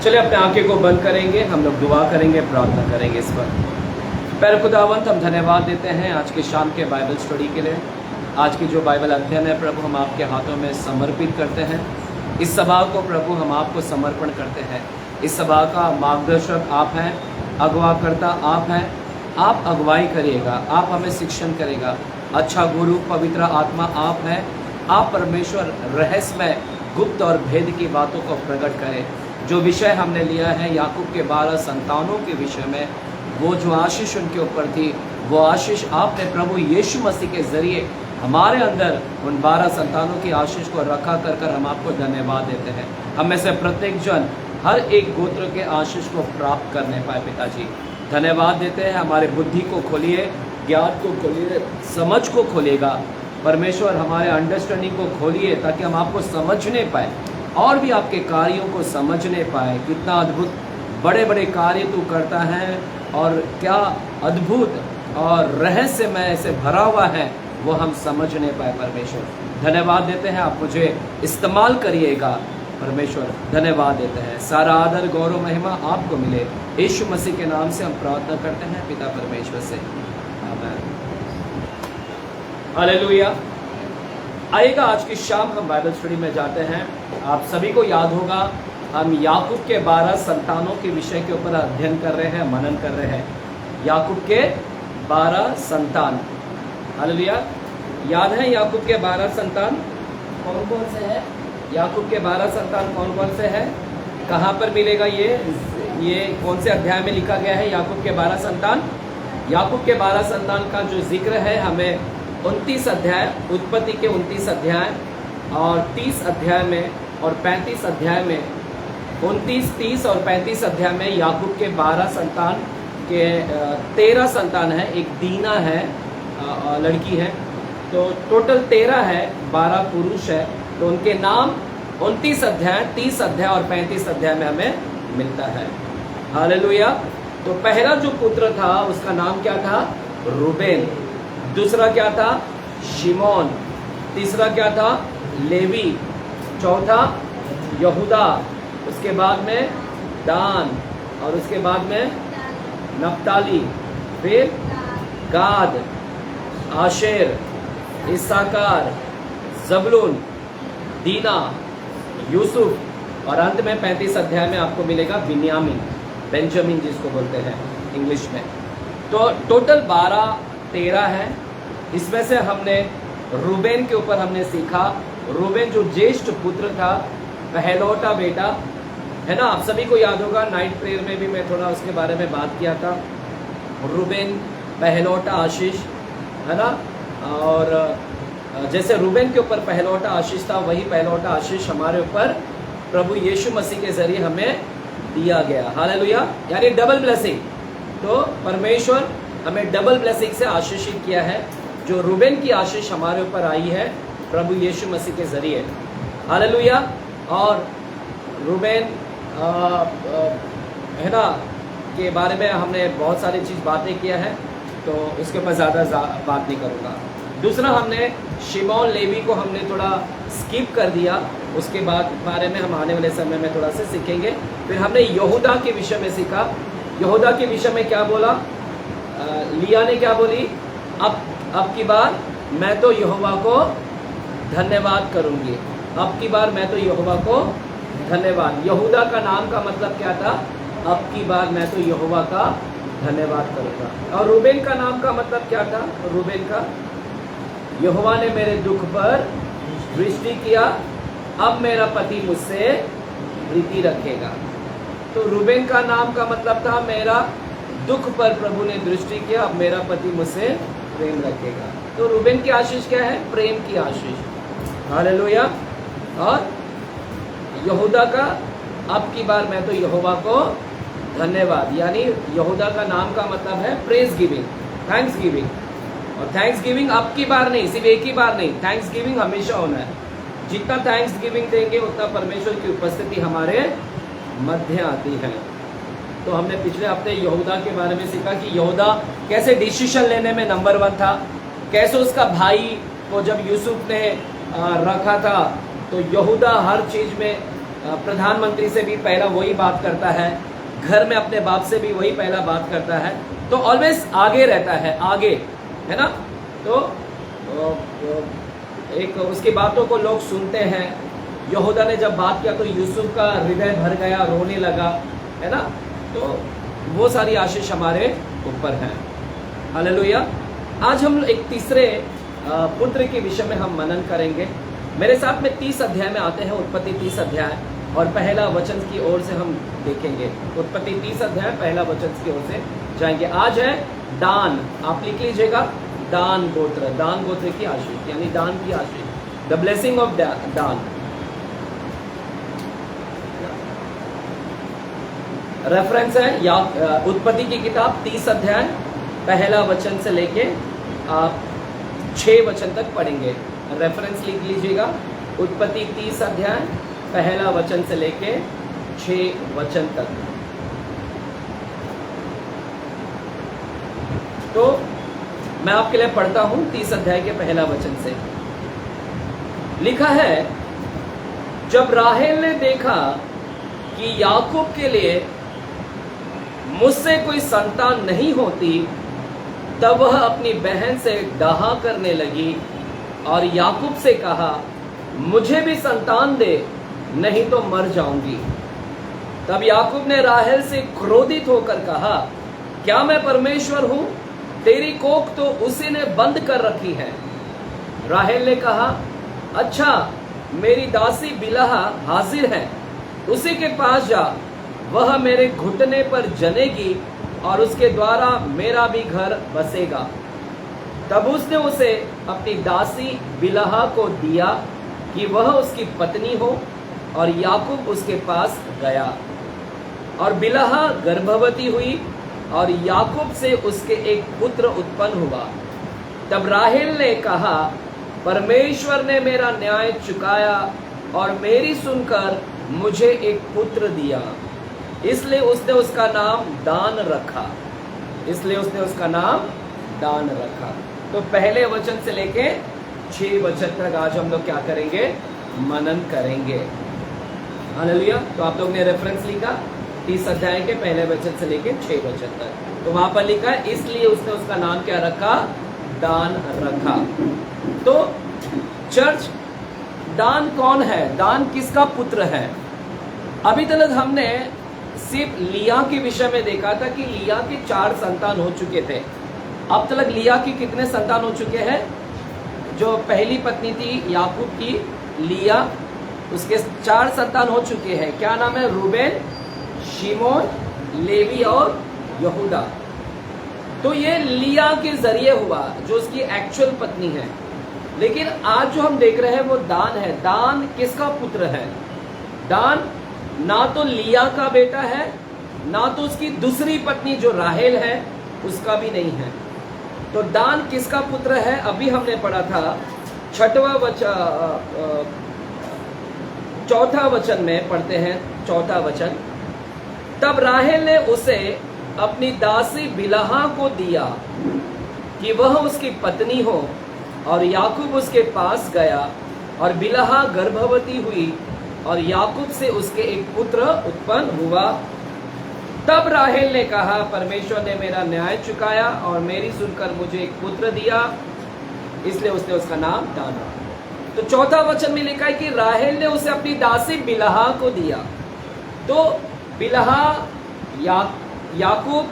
चलिए अपने आंखें को बंद करेंगे, हम लोग दुआ करेंगे, प्रार्थना करेंगे इस पर। पैर खुदावंत, हम धन्यवाद देते हैं आज के शाम के बाइबल स्टडी के लिए। आज की जो बाइबल अध्ययन है प्रभु, हम आपके हाथों में समर्पित करते हैं। इस सभा को प्रभु हम आपको समर्पण करते हैं। इस सभा का मार्गदर्शक आप हैं, अगवाकर्ता आप हैं। आप अगुवाई करिएगा, आप हमें शिक्षण करेगा। अच्छा गुरु पवित्र आत्मा आप हैं। आप परमेश्वर रहस्यमय गुप्त और भेद की बातों को प्रकट करें। जो विषय हमने लिया है याकूब के 12 संतानों के विषय में, वो जो आशीष उनके ऊपर थी, वो आशीष आपने प्रभु यीशु मसीह के ज़रिए हमारे अंदर उन 12 संतानों की आशीष को रखा कर हम आपको धन्यवाद देते हैं। हम में से प्रत्येक जन हर एक गोत्र के आशीष को प्राप्त करने पाए। पिताजी धन्यवाद देते हैं। हमारे बुद्धि को खोलिए, ज्ञान को खोलिए, समझ को खोलिएगा परमेश्वर। हमारे अंडरस्टैंडिंग को खोलिए ताकि हम आपको समझने पाए और भी आपके कार्यों को समझने पाए। कितना अद्भुत बड़े बड़े कार्य तू करता है और क्या अद्भुत और रहस्यमय से भरा हुआ है, वो हम समझने पाए। परमेश्वर धन्यवाद देते हैं, आप मुझे इस्तेमाल करिएगा परमेश्वर। धन्यवाद देते हैं। सारा आदर गौरव महिमा आपको मिले, यीशु मसीह के नाम से हम प्रार्थना करते हैं पिता परमेश्वर से, आमीन। हालेलुया। आइएगा आज की शाम हम बाइबल स्टडी में जाते हैं। आप सभी को याद होगा हम याकूब के 12 संतानों के विषय के ऊपर अध्ययन कर रहे हैं, मनन कर रहे हैं। याकूब के 12 संतान, हालेलुया। याद है याकूब के 12 संतान कौन कौन से हैं? याकूब के 12 संतान कौन कौन से हैं? कहाँ पर मिलेगा ये कौन से अध्याय में लिखा गया है याकूब के 12 संतान? याकूब के 12 संतान का जो जिक्र है हमें 29 अध्याय, उत्पत्ति के 29 अध्याय और 30 अध्याय में और 35 अध्याय में, 29, 30 और 35 अध्याय में याकूब के 12 संतान के 13 संतान है। एक दीना है, लड़की है, तो टोटल 13 है, 12 पुरुष है। तो उनके नाम 29 अध्याय, 30 अध्याय और 35 अध्याय में हमें मिलता है। हालेलुया। तो पहला जो पुत्र था उसका नाम क्या था? रूबेन। दूसरा क्या था? शिमोन। तीसरा क्या था? लेवी। चौथा यहूदा। उसके बाद में दान और उसके बाद में नप्ताली, फिर गाद, आशेर, इस्साकार, ज़बूलून, दीना, यूसुफ और अंत में 35 अध्याय में आपको मिलेगा बिन्यामीन, बेंजामिन जिसको बोलते हैं इंग्लिश में। तो टोटल 12-13 है। इसमें से हमने रूबेन के ऊपर हमने सीखा। रूबेन जो ज्येष्ठ पुत्र था, पहलौटा बेटा है ना। आप सभी को याद होगा नाइट प्रेयर में भी मैं थोड़ा उसके बारे में बात किया था। रूबेन पहलौटा आशीष है ना। और जैसे रूबेन के ऊपर पहलौटा आशीष था, वही पहलौटा आशीष हमारे ऊपर प्रभु यीशु मसीह के जरिए हमें दिया गया। हालेलुया, यानी डबल ब्लेसिंग। तो परमेश्वर हमें डबल ब्लेसिंग से आशीषित किया है। जो रूबेन की आशीष हमारे ऊपर आई है प्रभु यीशु मसीह के जरिए। हालेलुया। और रूबेन है ना के बारे में हमने बहुत सारी चीज़ बातें किया है, तो इसके ऊपर ज़्यादा बात नहीं करूँगा। दूसरा हमने शिमोन लेवी को हमने थोड़ा स्किप कर दिया, उसके बारे में हम आने वाले समय में थोड़ा सा सीखेंगे। फिर हमने यहूदा के विषय में सीखा। यहूदा के विषय में क्या बोला? लिया ने क्या बोली? अब की बार मैं तो यहोवा को धन्यवाद करूँगी। अब की बार मैं तो यहोवा को धन्यवाद। यहूदा का नाम का मतलब क्या था? अब की बार मैं तो यहोवा का धन्यवाद करूँगा। और रूबेन का नाम का मतलब क्या था? रूबेन का, यहोवा ने मेरे दुख पर दृष्टि किया, अब मेरा पति मुझसे प्रीति रखेगा। तो रूबेन का नाम का मतलब था मेरा दुख पर प्रभु ने दृष्टि किया, अब मेरा पति मुझसे प्रेम रखेगा। तो रूबेन की आशीष क्या है? प्रेम की आशीष। हालेलुया। और यहूदा का अब की बार मैं तो यहोवा को धन्यवाद, यानी यहूदा का नाम का मतलब है प्रेज गिविंग, थैंक्स गिविंग। और थैंक्स गिविंग अब की बार नहीं, सिर्फ एक ही बार नहीं, थैंक्स गिविंग हमेशा होना है। जितना थैंक्स गिविंग देंगे उतना परमेश्वर की उपस्थिति हमारे मध्य आती है। तो हमने पिछले हफ्ते यहूदा के बारे में सीखा कि यहूदा कैसे डिसीजन लेने में नंबर 1 था, कैसे उसका भाई को जब यूसुफ ने रखा था तो यहूदा हर चीज़ में प्रधानमंत्री से भी पहला वही बात करता है, घर में अपने बाप से भी वही पहला बात करता है, तो ऑलवेज आगे रहता है, आगे, है ना। तो एक उसकी बातों को लोग सुनते हैं। यहूदा ने जब बात किया तो यूसुफ का हृदय भर गया, रोने लगा, है ना। तो वो सारी आशीष हमारे ऊपर है। हालेलुया। आज हम एक तीसरे पुत्र के विषय में हम मनन करेंगे। मेरे साथ में 30 अध्याय में आते हैं, उत्पत्ति 30 अध्याय, और पहला वचन की ओर से हम देखेंगे। उत्पत्ति 30 अध्याय पहला वचन की ओर से जाएंगे। आज है दान, आप लिख लीजिएगा, दान गोत्र, दान गोत्र की आशीष, यानी दान की आशीष, द ब्लेसिंग ऑफ दान। रेफरेंस है या उत्पत्ति की किताब 30 अध्याय पहला वचन से लेके आप 6 वचन तक पढ़ेंगे। रेफरेंस लिख लीजिएगा, उत्पत्ति 30 अध्याय पहला वचन से लेके 6 वचन तक। तो मैं आपके लिए पढ़ता हूं 30 अध्याय के पहला वचन से। लिखा है, जब राहेल ने देखा कि याकूब के लिए मुझसे कोई संतान नहीं होती, तब वह अपनी बहन से डाहा करने लगी और याकूब से कहा, मुझे भी संतान दे, नहीं तो मर जाऊंगी। तब याकूब ने राहेल से क्रोधित होकर कहा, क्या मैं परमेश्वर हूं? तेरी कोख तो उसी ने बंद कर रखी है। राहेल ने कहा, अच्छा, मेरी दासी बिलहा हाजिर है, उसी के पास जा, वह मेरे घुटने पर जनेगी और उसके द्वारा मेरा भी घर बसेगा। तब उसने उसे अपनी दासी बिलहा को दिया कि वह उसकी पत्नी हो, और याकूब उसके पास गया। और बिलहा गर्भवती हुई और याकूब से उसके एक पुत्र उत्पन्न हुआ। तब राहेल ने कहा, परमेश्वर ने मेरा न्याय चुकाया और मेरी सुनकर मुझे एक पुत्र दिया, इसलिए उसने उसका नाम दान रखा। इसलिए उसने उसका नाम दान रखा। तो पहले वचन से लेके 6 वचन तक आज हम लोग क्या करेंगे? मनन करेंगे। हालेलुया। तो आप लोग ने रेफरेंस लिखा 30 अध्याय के पहले वचन से लेके 6 वचन तक। तो वहां पर लिखा है, इसलिए उसने उसका नाम क्या रखा? दान रखा। तो चर्च, दान कौन है? दान किसका पुत्र है? अभी तक हमने सिर्फ लिया के विषय में देखा था कि लिया के 4 संतान हो चुके थे। अब तक लिया की कितने संतान हो चुके हैं? जो पहली पत्नी थी याकूब की, लिया, उसके 4 संतान हो चुके हैं। क्या नाम है? रूबेन, शिमोन, लेवी और यहूदा। तो ये लिया के जरिए हुआ, जो उसकी एक्चुअल पत्नी है। लेकिन आज जो हम देख रहे हैं वो दान है। दान किसका पुत्र है? दान ना तो लिया का बेटा है, ना तो उसकी दूसरी पत्नी जो राहेल है उसका भी नहीं है। तो दान किसका पुत्र है? अभी हमने पढ़ा था 4था वचन में पढ़ते हैं, 4था वचन। तब राहेल ने उसे अपनी दासी बिलहा को दिया कि वह उसकी पत्नी हो, और याकूब उसके पास गया, और बिलहा गर्भवती हुई और याकूब से उसके एक पुत्र उत्पन्न हुआ। तब राहेल ने कहा, परमेश्वर ने मेरा न्याय चुकाया और मेरी सुनकर मुझे एक पुत्र दिया, इसलिए उसने उसका नाम दान रखा। तो 4था वचन में लिखा है कि राहेल ने उसे अपनी दासी बिलहा को दिया। तो बिलहा याकूब,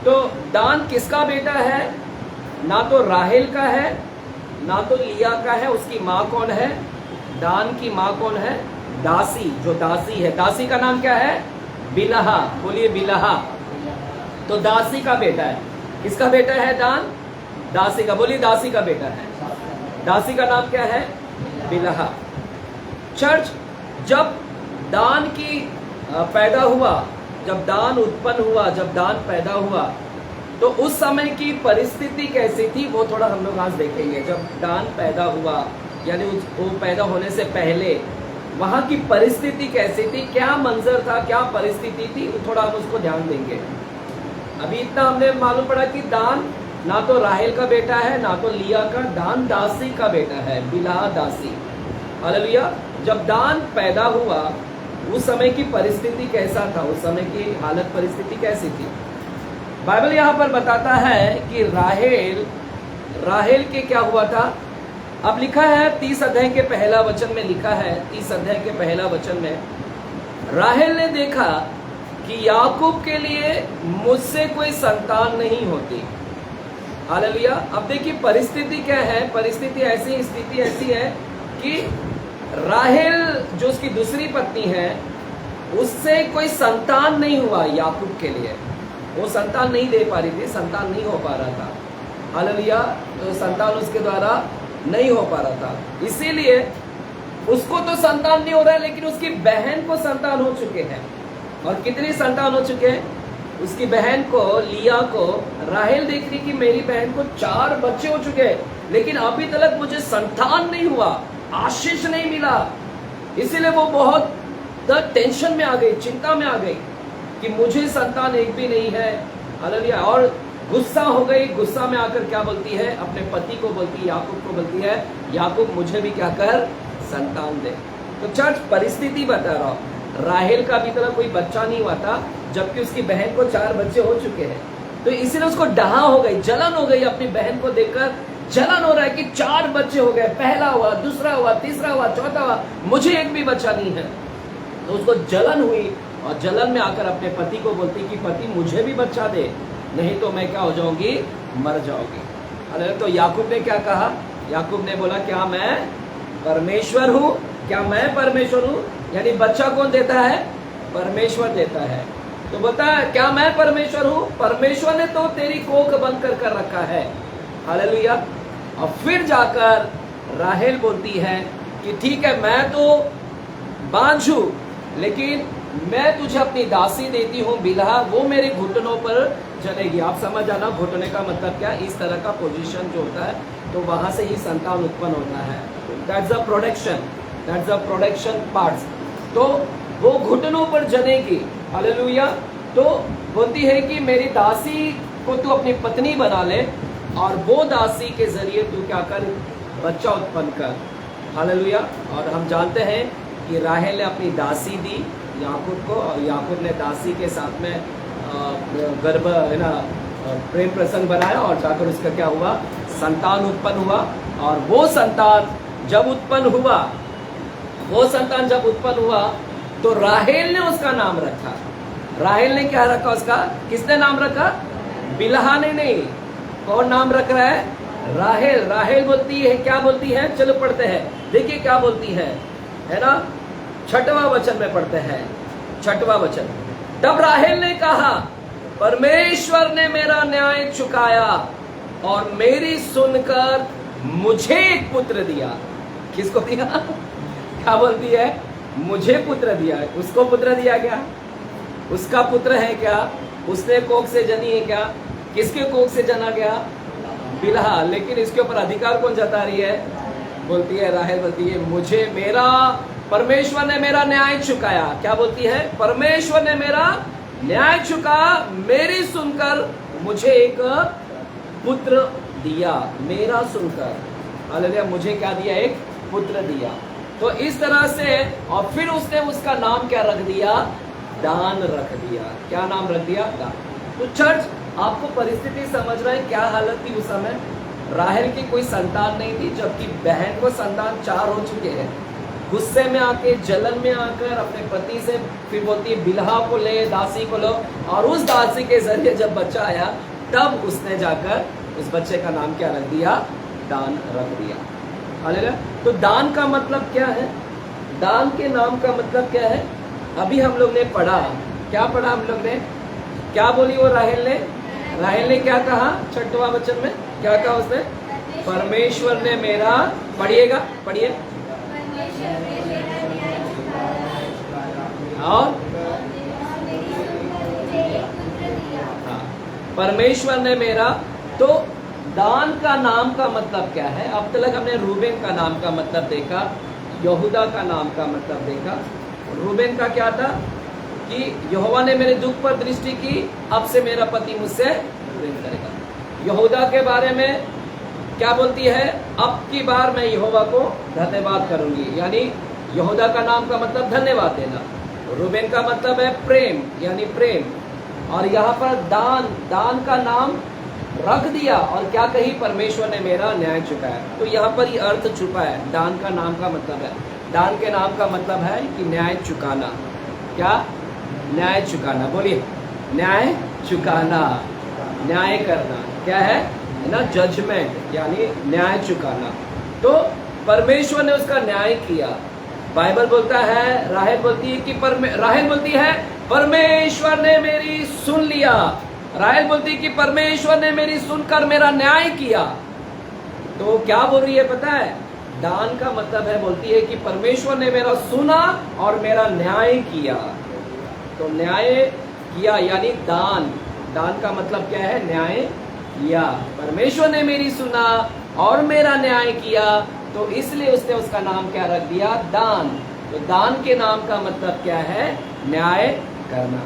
तो दान किसका बेटा है? ना तो राहेल का है, ना तो लिया का है। उसकी माँ कौन है? दान की माँ कौन है? दासी, जो दासी है। दासी का नाम क्या है? बिलहा। बोलिए बिलहा। तो दासी का बेटा है। किसका बेटा है? दान, दासी का। बोलिए दासी का बेटा है। दासी का नाम क्या है? बिलहा। चर्च, जब दान की पैदा हुआ, जब दान उत्पन्न हुआ, जब दान पैदा हुआ, तो उस समय की परिस्थिति कैसी थी वो थोड़ा हम लोग आज देखेंगे। जब दान पैदा हुआ, यानी वो पैदा होने से पहले वहां की परिस्थिति कैसी थी, क्या मंजर था, क्या परिस्थिति थी, थोड़ा हम उसको ध्यान देंगे। अभी इतना हमने मालूम पड़ा कि दान ना तो राहेल का बेटा है, ना तो लिया का। दान दासी का बेटा है, बिलहा दासी। हालेलुया। जब दान पैदा हुआ उस समय की परिस्थिति कैसा था, उस समय की हालत परिस्थिति कैसी थी? बाइबल यहाँ पर बताता है कि राहेल के क्या हुआ था। अब लिखा है 30 अध्याय के पहला वचन में, लिखा है 30 अध्याय के पहला वचन में, राहेल ने देखा कि याकूब के लिए मुझसे कोई संतान नहीं होती। हालेलुया। अब देखिए परिस्थिति क्या है, परिस्थिति ऐसी, स्थिति ऐसी है कि राहेल जो उसकी दूसरी पत्नी है उससे कोई संतान नहीं हुआ याकूब के लिए, वो संतान नहीं दे पा रही थी, संतान नहीं हो पा रहा था। हालेलुया। तो संतान उसके द्वारा नहीं हो पा रहा था, इसीलिए उसको तो संतान नहीं हो रहा है, लेकिन उसकी बहन को संतान हो चुके हैं। और कितनी संतान हो चुके हैं? उसकी बहन को, लिया को, राहेल देख रही कि मेरी बहन को 4 बच्चे हो चुके हैं, लेकिन अभी तक मुझे संतान नहीं हुआ, आशीष नहीं मिला। इसीलिए वो बहुत टेंशन में आ गई, चिंता में आ गई कि मुझे संतान एक भी नहीं है। हालेलुया। और गुस्सा हो गई, गुस्सा में आकर क्या बोलती है, अपने पति को बोलती है, याकूब को बोलती है, याकूब मुझे भी क्या कर, संतान दे। तो चर्च परिस्थिति बता रहा हूं, राहेल का अभी तक कोई बच्चा नहीं हुआ था, जबकि उसकी बहन को 4 बच्चे हो चुके हैं। तो इसीलिए उसको डहा हो गई, जलन हो गई, अपनी बहन को देखकर जलन हो रहा है कि 4 बच्चे हो गए, पहला हुआ, दूसरा हुआ, तीसरा हुआ, चौथा हुआ, मुझे एक भी बच्चा नहीं है। तो उसको जलन हुई और जलन में आकर अपने पति को बोलती कि पति मुझे भी बच्चा दे, नहीं तो मैं क्या हो जाऊंगी, मर जाऊंगी। अरे तो याकूब ने क्या कहा, याकूब ने बोला क्या मैं परमेश्वर हूँ, क्या मैं परमेश्वर हूँ? यानी बच्चा कौन देता है? परमेश्वर देता है। तो बता क्या मैं परमेश्वर हूँ? परमेश्वर ने तो तेरी कोख बंद कर रखा है। हालेलुया। और फिर जाकर राहेल बोलती है कि ठीक है मैं तो बांझ हूँ, लेकिन मैं तुझे अपनी दासी देती हूँ बिलहा, वो मेरे घुटनों पर चलेगी। आप समझ जाना घुटने का मतलब क्या, इस तरह का पोजीशन जो होता है, तो वहां से ही संतान उत्पन्न होता है। That's the production, that's the production parts. तो वो घुटनों पर जनेगी। हालेलुया। तो बोलती है कि मेरी दासी को तू अपनी पत्नी बना ले और वो दासी के जरिए तू क्या कर, बच्चा उत्पन्न कर। हालेलुया। और हम जानते हैं कि राहेल ने अपनी दासी दी याकूब को, और याकूब ने दासी के साथ में गर्भ है ना, प्रेम प्रसंग बनाया, और जाकर उसका क्या हुआ, संतान उत्पन्न हुआ। और वो संतान जब उत्पन्न हुआ, वो संतान जब उत्पन्न हुआ तो राहेल ने उसका नाम रखा। राहेल ने क्या रखा उसका? किसने नाम रखा? बिलहा ने नहीं। कौन नाम रख रहा है? राहेल। राहेल बोलती है, क्या बोलती है? चलो पढ़ते हैं, देखिए क्या बोलती है ना। 6वां वचन में पढ़ते हैं, 6वां वचन। तब राहेल ने कहा परमेश्वर ने मेरा न्याय चुकाया और मेरी सुनकर मुझे एक पुत्र दिया। किसको दिया? क्या बोलती है? मुझे पुत्र दिया। उसको पुत्र दिया क्या? उसका पुत्र है क्या? उसने कोख से जनी है क्या? किसके कोख से जना गया? बिलहा। लेकिन इसके ऊपर अधिकार कौन जता रही है? बोलती है राहेल, बोलती है मुझे मेरा परमेश्वर ने मेरा न्याय चुकाया। क्या बोलती है? परमेश्वर ने मेरा न्याय चुका, मेरी सुनकर मुझे एक पुत्र दिया। मेरा सुनकर, हालेलुया, मुझे क्या दिया? एक पुत्र दिया। तो इस तरह से, और फिर उसने उसका नाम क्या रख दिया? दान रख दिया। क्या नाम रख दिया? दान। तो चर्च, आपको परिस्थिति समझ रहे हैं क्या हालत थी उस समय? राहेल की कोई संतान नहीं थी, जबकि बहन को संतान 4 हो चुके हैं। गुस्से में आके, जलन में आकर अपने पति से फिर बोलती है बिलहा को ले, दासी को लो, और उस दासी के जरिए जब बच्चा आया तब उसने जाकर उस बच्चे का नाम क्या रख दिया? दान रख दिया। हालेलुया। तो दान का मतलब क्या है? दान के नाम का मतलब क्या है? अभी हम लोग ने पढ़ा, क्या पढ़ा हम लोग ने? क्या बोली वो राहेल ने? राहेल ने क्या कहा 6वां वचन में? क्या कहा उसने? परमेश्वर ने मेरा, पढ़िएगा, पढ़िए। और हाँ, परमेश्वर ने मेरा। तो दान का नाम का मतलब क्या है? अब तक हमने रूबेन का नाम का मतलब देखा, यहूदा का नाम का मतलब देखा। रूबेन का क्या था कि यहोवा ने मेरे दुख पर दृष्टि की, अब से मेरा पति मुझसे प्रेम करेगा। यहूदा के बारे में क्या बोलती है? अब की बार मैं यहोवा को धन्यवाद करूंगी। यानी यहूदा का नाम का मतलब धन्यवाद देना। रूबेन का मतलब है प्रेम, यानी प्रेम। और यहाँ पर दान का नाम रख दिया और क्या कही, परमेश्वर ने मेरा न्याय चुकाया। तो यहाँ पर ये अर्थ छुपा है। दान का नाम का मतलब है, दान के नाम का मतलब है कि न्याय चुकाना। क्या? न्याय चुकाना। बोलिए, न्याय चुकाना, न्याय करना। क्या है ना? जजमेंट, यानी न्याय चुकाना। तो परमेश्वर ने उसका न्याय किया। बाइबल बोलता है, राहेल बोलती है कि राहेल बोलती है परमेश्वर ने मेरी सुन लिया। राहेल बोलती है कि परमेश्वर ने मेरी सुनकर मेरा न्याय किया। तो क्या बोल रही है पता है? दान का मतलब है, बोलती है कि परमेश्वर ने मेरा सुना और मेरा न्याय किया। तो न्याय किया यानी दान का मतलब क्या है? न्याय किया। परमेश्वर ने मेरी सुना और मेरा न्याय किया, तो इसलिए उसने उसका नाम क्या रख दिया? दान। तो दान के नाम का मतलब क्या है? न्याय करना।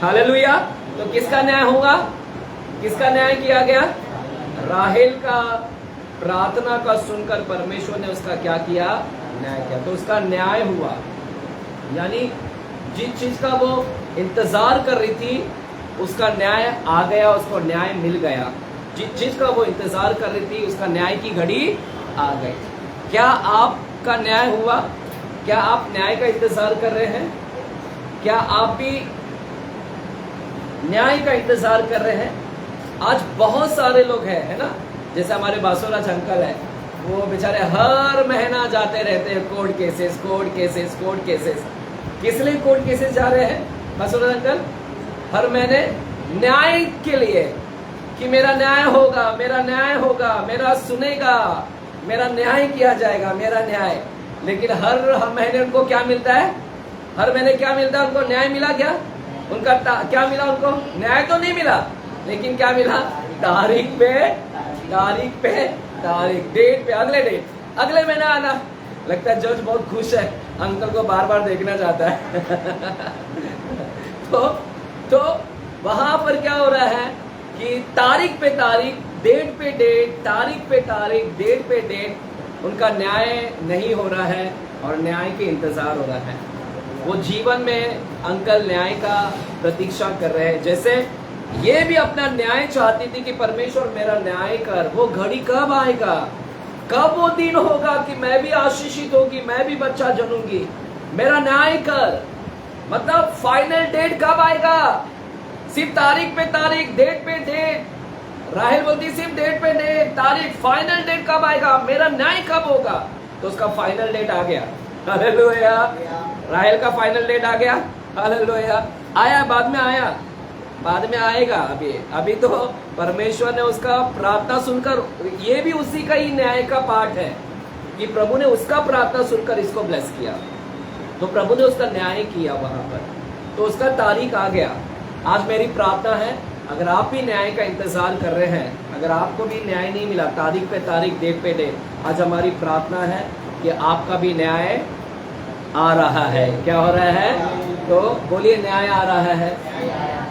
हालेलुया। तो किसका न्याय होगा? किसका न्याय किया गया? राहेल का प्रार्थना का सुनकर परमेश्वर ने उसका क्या किया? न्याय किया। तो उसका न्याय हुआ, यानी जिस चीज का वो इंतजार कर रही थी उसका न्याय आ गया, उसको न्याय मिल गया। जिस चीज का वो इंतजार कर रही थी उसका न्याय की घड़ी आ गई। क्या आपका न्याय हुआ? क्या आप न्याय का इंतजार कर रहे हैं? क्या आप भी न्याय का इंतजार कर रहे हैं? आज बहुत सारे लोग हैं, है ना, जैसे हमारे बासुराज अंकल है, वो बेचारे हर महीना जाते रहते हैं court cases, court cases, court cases. किस लिए कोर्ट केसेस जा रहे हैं बासुराज अंकल? हर महीने न्याय के लिए, कि मेरा न्याय होगा, मेरा न्याय होगा, मेरा सुनेगा, मेरा न्याय किया जाएगा, मेरा न्याय। लेकिन हर महीने उनको क्या मिलता है? हर महीने क्या मिलता है उनको? न्याय मिला क्या? उनका क्या मिला उनको? न्याय तो नहीं मिला, लेकिन क्या मिला? तारीख पे तारीख, डेट पे, अगले महीने आना। लगता है जज बहुत खुश है, अंकल को बार बार देखना चाहता है। तो वहां पर क्या हो रहा है कि तारीख पे तारीख, डेट पे डेट, तारीख पे तारीख, डेट पे डेट, उनका न्याय नहीं हो रहा है और न्याय के इंतजार हो रहा है। वो जीवन में अंकल न्याय का प्रतीक्षा कर रहे हैं। जैसे ये भी अपना न्याय चाहती थी कि परमेश्वर मेरा न्याय कर। वो घड़ी कब आएगा? कब वो दिन होगा कि मैं भी आशीषित होगी, मैं भी बच्चा जनूंगी? मेरा न्याय कर। मतलब फाइनल डेट कब आएगा? सिर्फ तारीख पे तारीख, डेट पे डेट। राहेल बोलती सिर्फ डेट पे डेट, तारीख, फाइनल डेट कब आएगा? मेरा न्याय कब होगा? तो उसका फाइनल डेट आ गया। हालेलुया। राहेल का फाइनल डेट आ गया। हालेलुया। आया, बाद में आया, बाद में आएगा। अभी तो परमेश्वर ने उसका प्रार्थना सुनकर, ये भी उसी का ही न्याय का पार्ट है कि प्रभु ने उसका प्रार्थना सुनकर इसको ब्लेस किया। तो प्रभु ने उसका न्याय किया वहां पर, तो उसका तारीख आ गया। आज मेरी प्रार्थना है, अगर आप भी न्याय का इंतजार कर रहे हैं, अगर आपको भी न्याय नहीं मिला, तारीख पे तारीख, डेट पे डेट, आज हमारी प्रार्थना है कि आपका भी न्याय आ रहा है। क्या हो रहा है? तो बोलिए, न्याय आ रहा है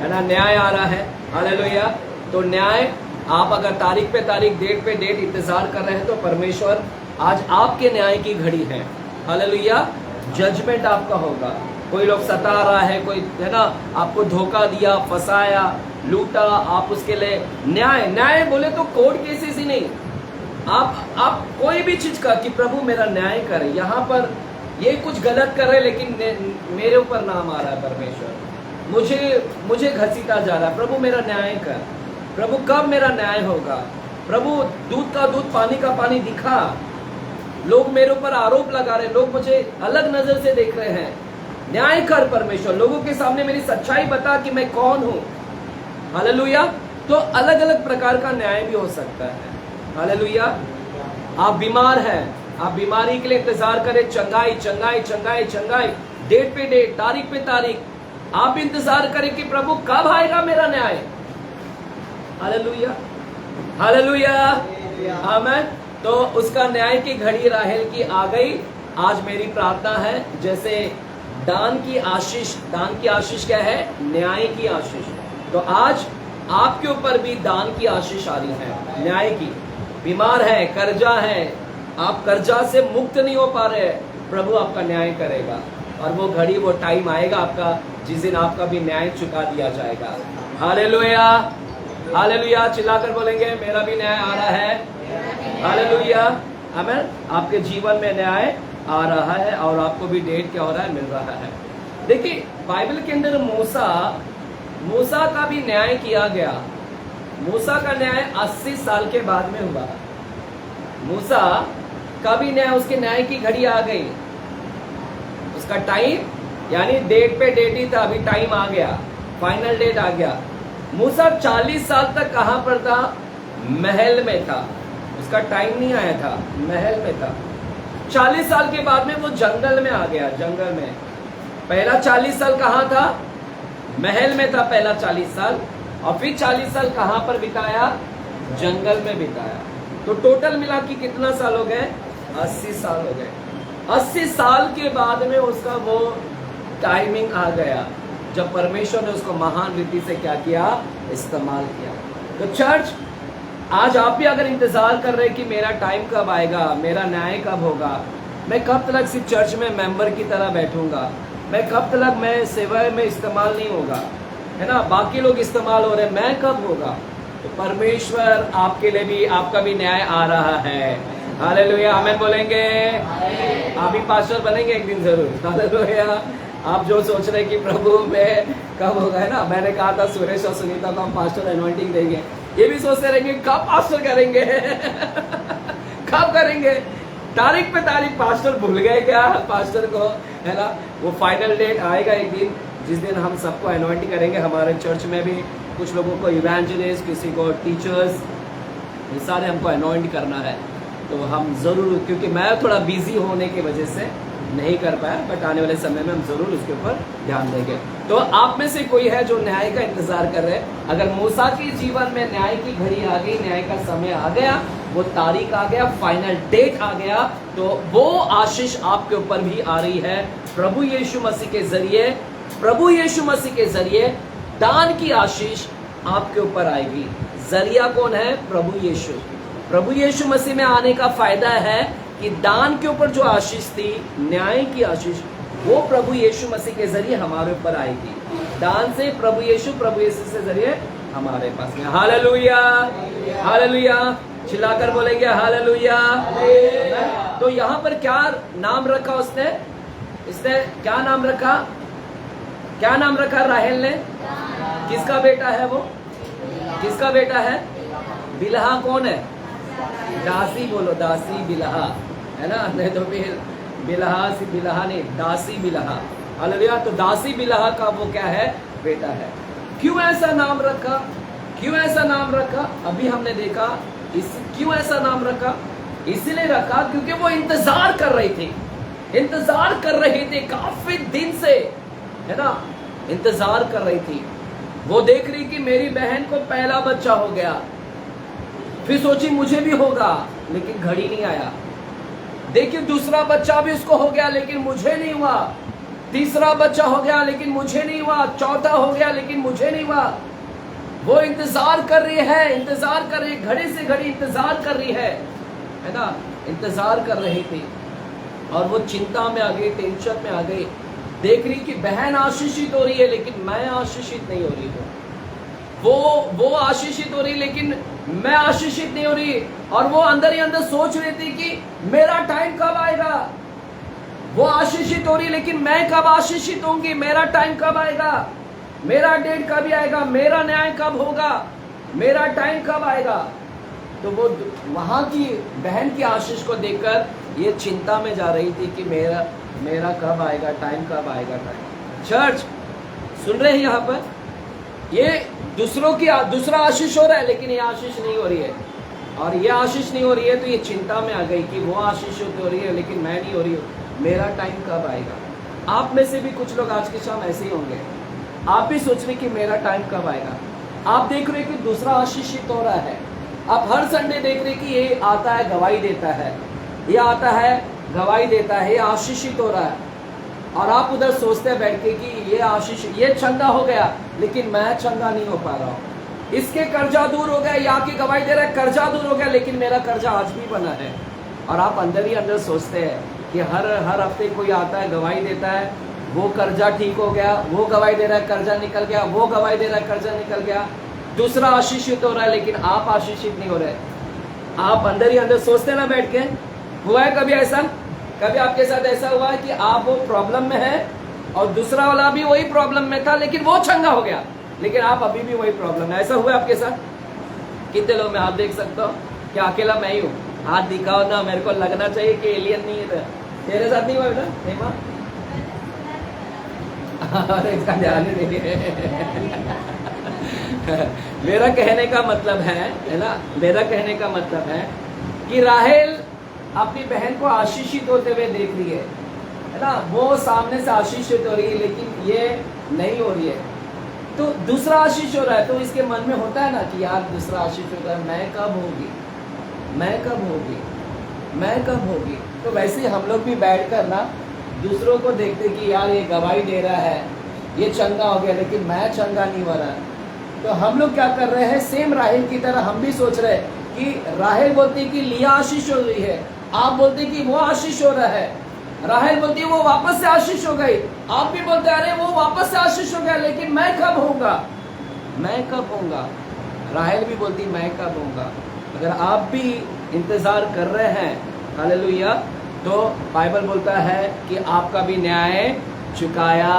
ना? न्याय आ रहा है। हालेलुया। तो न्याय, आप अगर तारीख पे तारीख, डेट पे डेट इंतजार कर रहे हैं, तो परमेश्वर आज आपके न्याय की घड़ी है। हालेलुया। जजमेंट आपका होगा। कोई लोग सता रहा है, कोई, है ना, आपको धोखा दिया, फंसाया, लूटा, आप उसके लिए न्याय बोले तो कोर्ट केसेस ही नहीं, आप कोई भी चीज का कि प्रभु मेरा न्याय करे। यहाँ पर ये कुछ गलत कर रहे, लेकिन मेरे ऊपर नाम आ रहा है परमेश्वर, मुझे घसीटा जा रहा है, प्रभु मेरा न्याय कर। प्रभु कब मेरा न्याय होगा? प्रभु दूध का दूध, पानी का पानी दिखा। लोग मेरे ऊपर आरोप लगा रहे, लोग मुझे अलग नजर से देख रहे हैं। न्याय कर परमेश्वर, लोगों के सामने मेरी सच्चाई बता कि मैं कौन हूं। हालेलुया। तो अलग अलग प्रकार का न्याय भी हो सकता है। हालेलुया। आप बीमार हैं, आप बीमारी के लिए इंतजार करें, चंगाई चंगाई चंगाई चंगाई, डेट पे डेट, तारीख पे तारीख, आप इंतजार करें कि प्रभु कब आएगा मेरा न्याय। हालेलुया। हालेलुया। आमीन। तो उसका न्याय की घड़ी राहेल की आ गई। आज मेरी प्रार्थना है, जैसे दान की आशीष क्या है? न्याय की आशीष। तो आज आपके ऊपर भी दान की आशीष आ रही है, न्याय की। बीमार है, कर्जा है, आप कर्जा से मुक्त नहीं हो पा रहे, प्रभु आपका न्याय करेगा। और वो घड़ी, वो टाइम आएगा आपका, जिस दिन आपका भी न्याय चुका दिया जाएगा। Hallelujah, hallelujah. चिल्लाकर बोलेंगे, मेरा भी न्याय आ रहा है। हालेलुया, आमीन। आपके जीवन में न्याय आ रहा है और आपको भी डेट क्या हो रहा है, मिल रहा है। देखिए बाइबल के अंदर मूसा का भी न्याय किया गया। मूसा का न्याय 80 साल के बाद में हुआ। मूसा का भी न्याय, उसके न्याय की घड़ी आ गई, उसका टाइम, यानी डेट पे डेट ही था, अभी टाइम आ गया, फाइनल डेट आ गया। मूसा 40 साल तक कहां पर था? महल में था, उसका टाइम नहीं आया था, महल में था। 40 साल के बाद में वो जंगल में आ गया, जंगल में। पहला 40 साल कहां था? महल में था पहला 40 साल, और फिर 40 साल कहां पर बिताया? जंगल में बिताया। तो टोटल मिला के कितना साल हो गए? 80 साल हो गए। 80 साल के बाद में उसका वो टाइमिंग आ गया, जब परमेश्वर ने उसको महान रीति से क्या किया? इस्तेमाल किया। तो चर्च, आज आप भी अगर इंतजार कर रहे हैं कि मेरा टाइम कब आएगा, मेरा न्याय कब होगा, मैं कब तक सिर्फ चर्च में मेंबर की तरह बैठूंगा, मैं कब तक मैं सेवा में इस्तेमाल नहीं होगा, है ना, बाकी लोग इस्तेमाल हो रहे हैं, मैं कब होगा? तो परमेश्वर आपके लिए भी, आपका भी न्याय आ रहा है। हालेलुया, आमीन बोलेंगे। आप भी पास्टर बनेंगे एक दिन जरूर। हालेलुया। आप जो सोच रहे कि प्रभु में कब होगा, है ना, मैंने कहा था सुरेश और सुनीता को हम पास्टर अनॉइंटिंग देंगे, ये भी सोचते रहेंगे कब पास्टर करेंगे कब करेंगे, तारीख पे तारीख। पास्टर भूल गए क्या पास्टर को, है ना? वो फाइनल डेट आएगा एक दिन, जिस दिन हम सबको अनॉइंटिंग करेंगे। हमारे चर्च में भी कुछ लोगों को इवेंजलिस्ट, किसी को टीचर्स, ये सारे हमको अनॉइंट करना है। तो हम ज़रूर, क्योंकि मैं थोड़ा बिजी होने की वजह से नहीं कर पाया, बट आने वाले समय में हम ज़रूर उसके ऊपर ध्यान देंगे। तो आप में से कोई है जो न्याय का इंतजार कर रहे हैं? अगर मूसा के जीवन में न्याय की घड़ी आ गई, न्याय का समय आ गया, वो तारीख आ गया, फाइनल डेट आ गया, तो वो आशीष आपके ऊपर भी आ रही है। प्रभु यीशु मसीह के जरिए, प्रभु यीशु मसीह के जरिए दान की आशीष आपके ऊपर आएगी। जरिया कौन है? प्रभु यीशु। प्रभु यीशु मसीह में आने का फायदा है कि दान के ऊपर जो आशीष थी, न्याय की आशीष, वो प्रभु यीशु मसीह के जरिए हमारे ऊपर आएगी। दान से प्रभु यीशु से जरिए हमारे पास में। Hallelujah, hallelujah. चिल्लाकर बोलेंगे हालेलुया। तो यहाँ पर क्या नाम रखा उसने? इसने क्या नाम रखा? क्या नाम रखा राहेल ने? किसका बेटा है वो? किसका बेटा है? बिलहा कौन है? दासी बोलो, दासी बिलहा, है ना? नहीं तो फिर बिलहा से बिलहा नहीं, दासी बिलहा। हालेलुया। तो दासी बिलहा का वो क्या है? बेटा है। क्यों ऐसा नाम रखा? क्यों ऐसा नाम रखा? अभी हमने देखा क्यों ऐसा नाम रखा। इसीलिए रखा क्योंकि वो इंतजार कर रही थी, इंतजार कर रही थी काफी दिन से, है ना, इंतजार कर रही थी। वो देख रही कि मेरी बहन को पहला बच्चा हो गया, फिर सोची मुझे भी होगा, लेकिन घड़ी नहीं आया। देखिए दूसरा बच्चा भी उसको हो गया, लेकिन मुझे नहीं हुआ। तीसरा बच्चा हो गया, लेकिन मुझे नहीं हुआ। चौथा हो गया, लेकिन मुझे नहीं हुआ। वो इंतजार कर रही है, इंतजार कर रही, घड़ी से घड़ी इंतजार कर रही है ना, इंतजार कर रही थी। और वो चिंता में आ गई, टेंशन में आ गई। देख रही कि बहन आशीषित हो रही है, लेकिन मैं आशीषित नहीं हो रही हूँ। वो आशीषित हो रही, लेकिन मैं आशीषित नहीं हो रही। और वो अंदर ही अंदर सोच रही थी कि मेरा टाइम कब आएगा। वो आशीषित हो रही, लेकिन मैं कब आशीषित होंगी, मेरा टाइम कब आएगा, मेरा डेट कब आएगा, मेरा न्याय कब होगा, मेरा टाइम कब आएगा। तो वो वहां की बहन की आशीष को देखकर ये चिंता में जा रही थी कि मेरा कब आएगा, टाइम कब आएगा, टाइम। चर्च सुन रहे हैं यहाँ पर? ये दूसरों की दूसरा आशीष हो रहा है, लेकिन ये आशीष नहीं हो रही है। और ये आशीष नहीं हो रही है, तो ये चिंता में आ गई कि वो आशीष हो रही है, लेकिन मैं नहीं हो रही हूँ, मेरा टाइम कब आएगा। आप में से भी कुछ लोग आज की शाम ऐसे ही होंगे। आप भी सोच रहे कि मेरा टाइम कब आएगा। आप देख रहे कि दूसरा आशीषित हो रहा है। आप हर संडे देख रहे कि ये आता है गवाही देता है, ये आता है गवाही देता है, ये आशीषित हो रहा है। और आप उधर सोचते हैं बैठ के कि ये आशीष, ये चंगा हो गया, लेकिन मैं चंगा नहीं हो पा रहा हूँ। इसके कर्जा दूर हो गया, या की गवाही दे रहा है कर्जा दूर हो गया, लेकिन मेरा कर्जा आज भी बना है। और आप अंदर ही अंदर सोचते हैं कि हर हफ्ते कोई आता है, गवाही देता है, वो कर्जा ठीक हो गया, वो गवाही दे रहा है कर्जा निकल गया, वो गवाही दे रहा है कर्जा निकल गया, दूसरा आशीषित हो रहा है, लेकिन आप आशीषित नहीं हो रहे। आप अंदर ही अंदर सोचते ना बैठ के, हुआ है कभी ऐसा? कभी आपके साथ ऐसा हुआ है कि आप वो प्रॉब्लम में है और दूसरा वाला भी वही प्रॉब्लम में था, लेकिन वो चंगा हो गया, लेकिन आप अभी भी वही प्रॉब्लम है? ऐसा हुआ है आपके साथ? कितने लोग मैं हाथ देख सकता हूँ? क्या अकेला मैं ही हूँ? हाथ दिखाओ ना, मेरे को लगना चाहिए कि एलियन नहीं है। तेरे साथ नहीं हुआ बेटा? नहीं माँ? अरे इसका ध्यान ही नहीं है। मेरा कहने का मतलब है ना, मेरा कहने का मतलब है कि राहेल अपनी बहन को आशीषित होते हुए देख रही है ना, वो सामने से आशीषित हो रही है, लेकिन ये नहीं हो रही है। तो दूसरा आशीष हो रहा है, तो इसके मन में होता है ना कि यार दूसरा आशीष हो रहा है, मैं कब होगी, मैं कब होगी, मैं कब होगी। तो वैसे ही हम लोग भी बैठ कर ना दूसरों को देखते कि यार ये गवाही दे रहा है, ये चंगा हो गया, लेकिन मैं चंगा नहीं हो रहा। तो हम लोग क्या कर रहे हैं, सेम राहेल की तरह हम भी सोच रहे हैं कि राहेल बोलती है कि लिया आशीष हो रही है, आप बोलते हैं कि वो आशीष हो रहा है। राहेल बोलती है वो वापस से आशीष हो गई, आप भी बोलते हैं अरे वो वापस से आशीष हो गया, लेकिन मैं कब होऊंगा, मैं कब होऊंगा। राहेल भी बोलती मैं कब होऊंगा। अगर आप भी इंतजार कर रहे हैं, हालेलुया, तो बाइबल बोलता है कि आपका भी न्याय चुकाया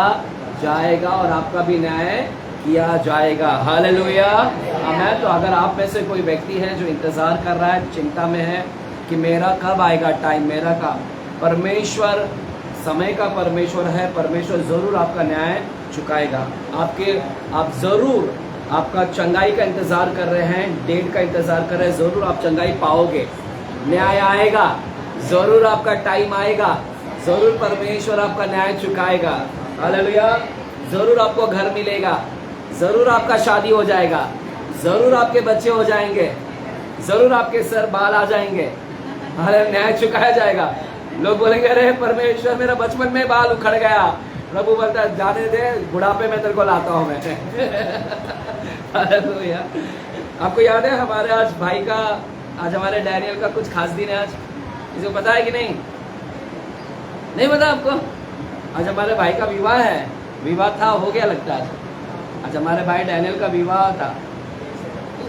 जाएगा और आपका भी न्याय किया जाएगा। हालेलुया, आमीन। तो अगर आप में से कोई व्यक्ति है जो इंतजार कर रहा है, चिंता में है कि मेरा कब आएगा टाइम, मेरा का, परमेश्वर समय का परमेश्वर है, परमेश्वर जरूर आपका न्याय चुकाएगा। आप जरूर आपका चंगाई का इंतजार कर रहे हैं, डेट का इंतजार कर रहे हैं, जरूर आप चंगाई पाओगे, न्याय आएगा, जरूर आपका टाइम आएगा, जरूर परमेश्वर आपका न्याय चुकाएगा। हालेलुया, जरूर आपको घर मिलेगा, जरूर आपका शादी हो जाएगा, जरूर आपके बच्चे हो जाएंगे, जरूर आपके सर बाल आ जाएंगे, न्याय चुकाया जाएगा। लोग बोलेंगे अरे परमेश्वर मेरा बचपन में बाल उखड़ गया, प्रभु बोलता है जाने दे, बुढ़ापे में तेरे को लाता हूं मैं। हालेलुया। आपको याद है हमारे आज भाई का, आज हमारे डैनियल का कुछ खास दिन है आज, इसको पता है कि नहीं? नहीं पता आपको? आज हमारे भाई का विवाह है, विवाह था, हो गया लगता है आज हमारे भाई डैनियल का विवाह था।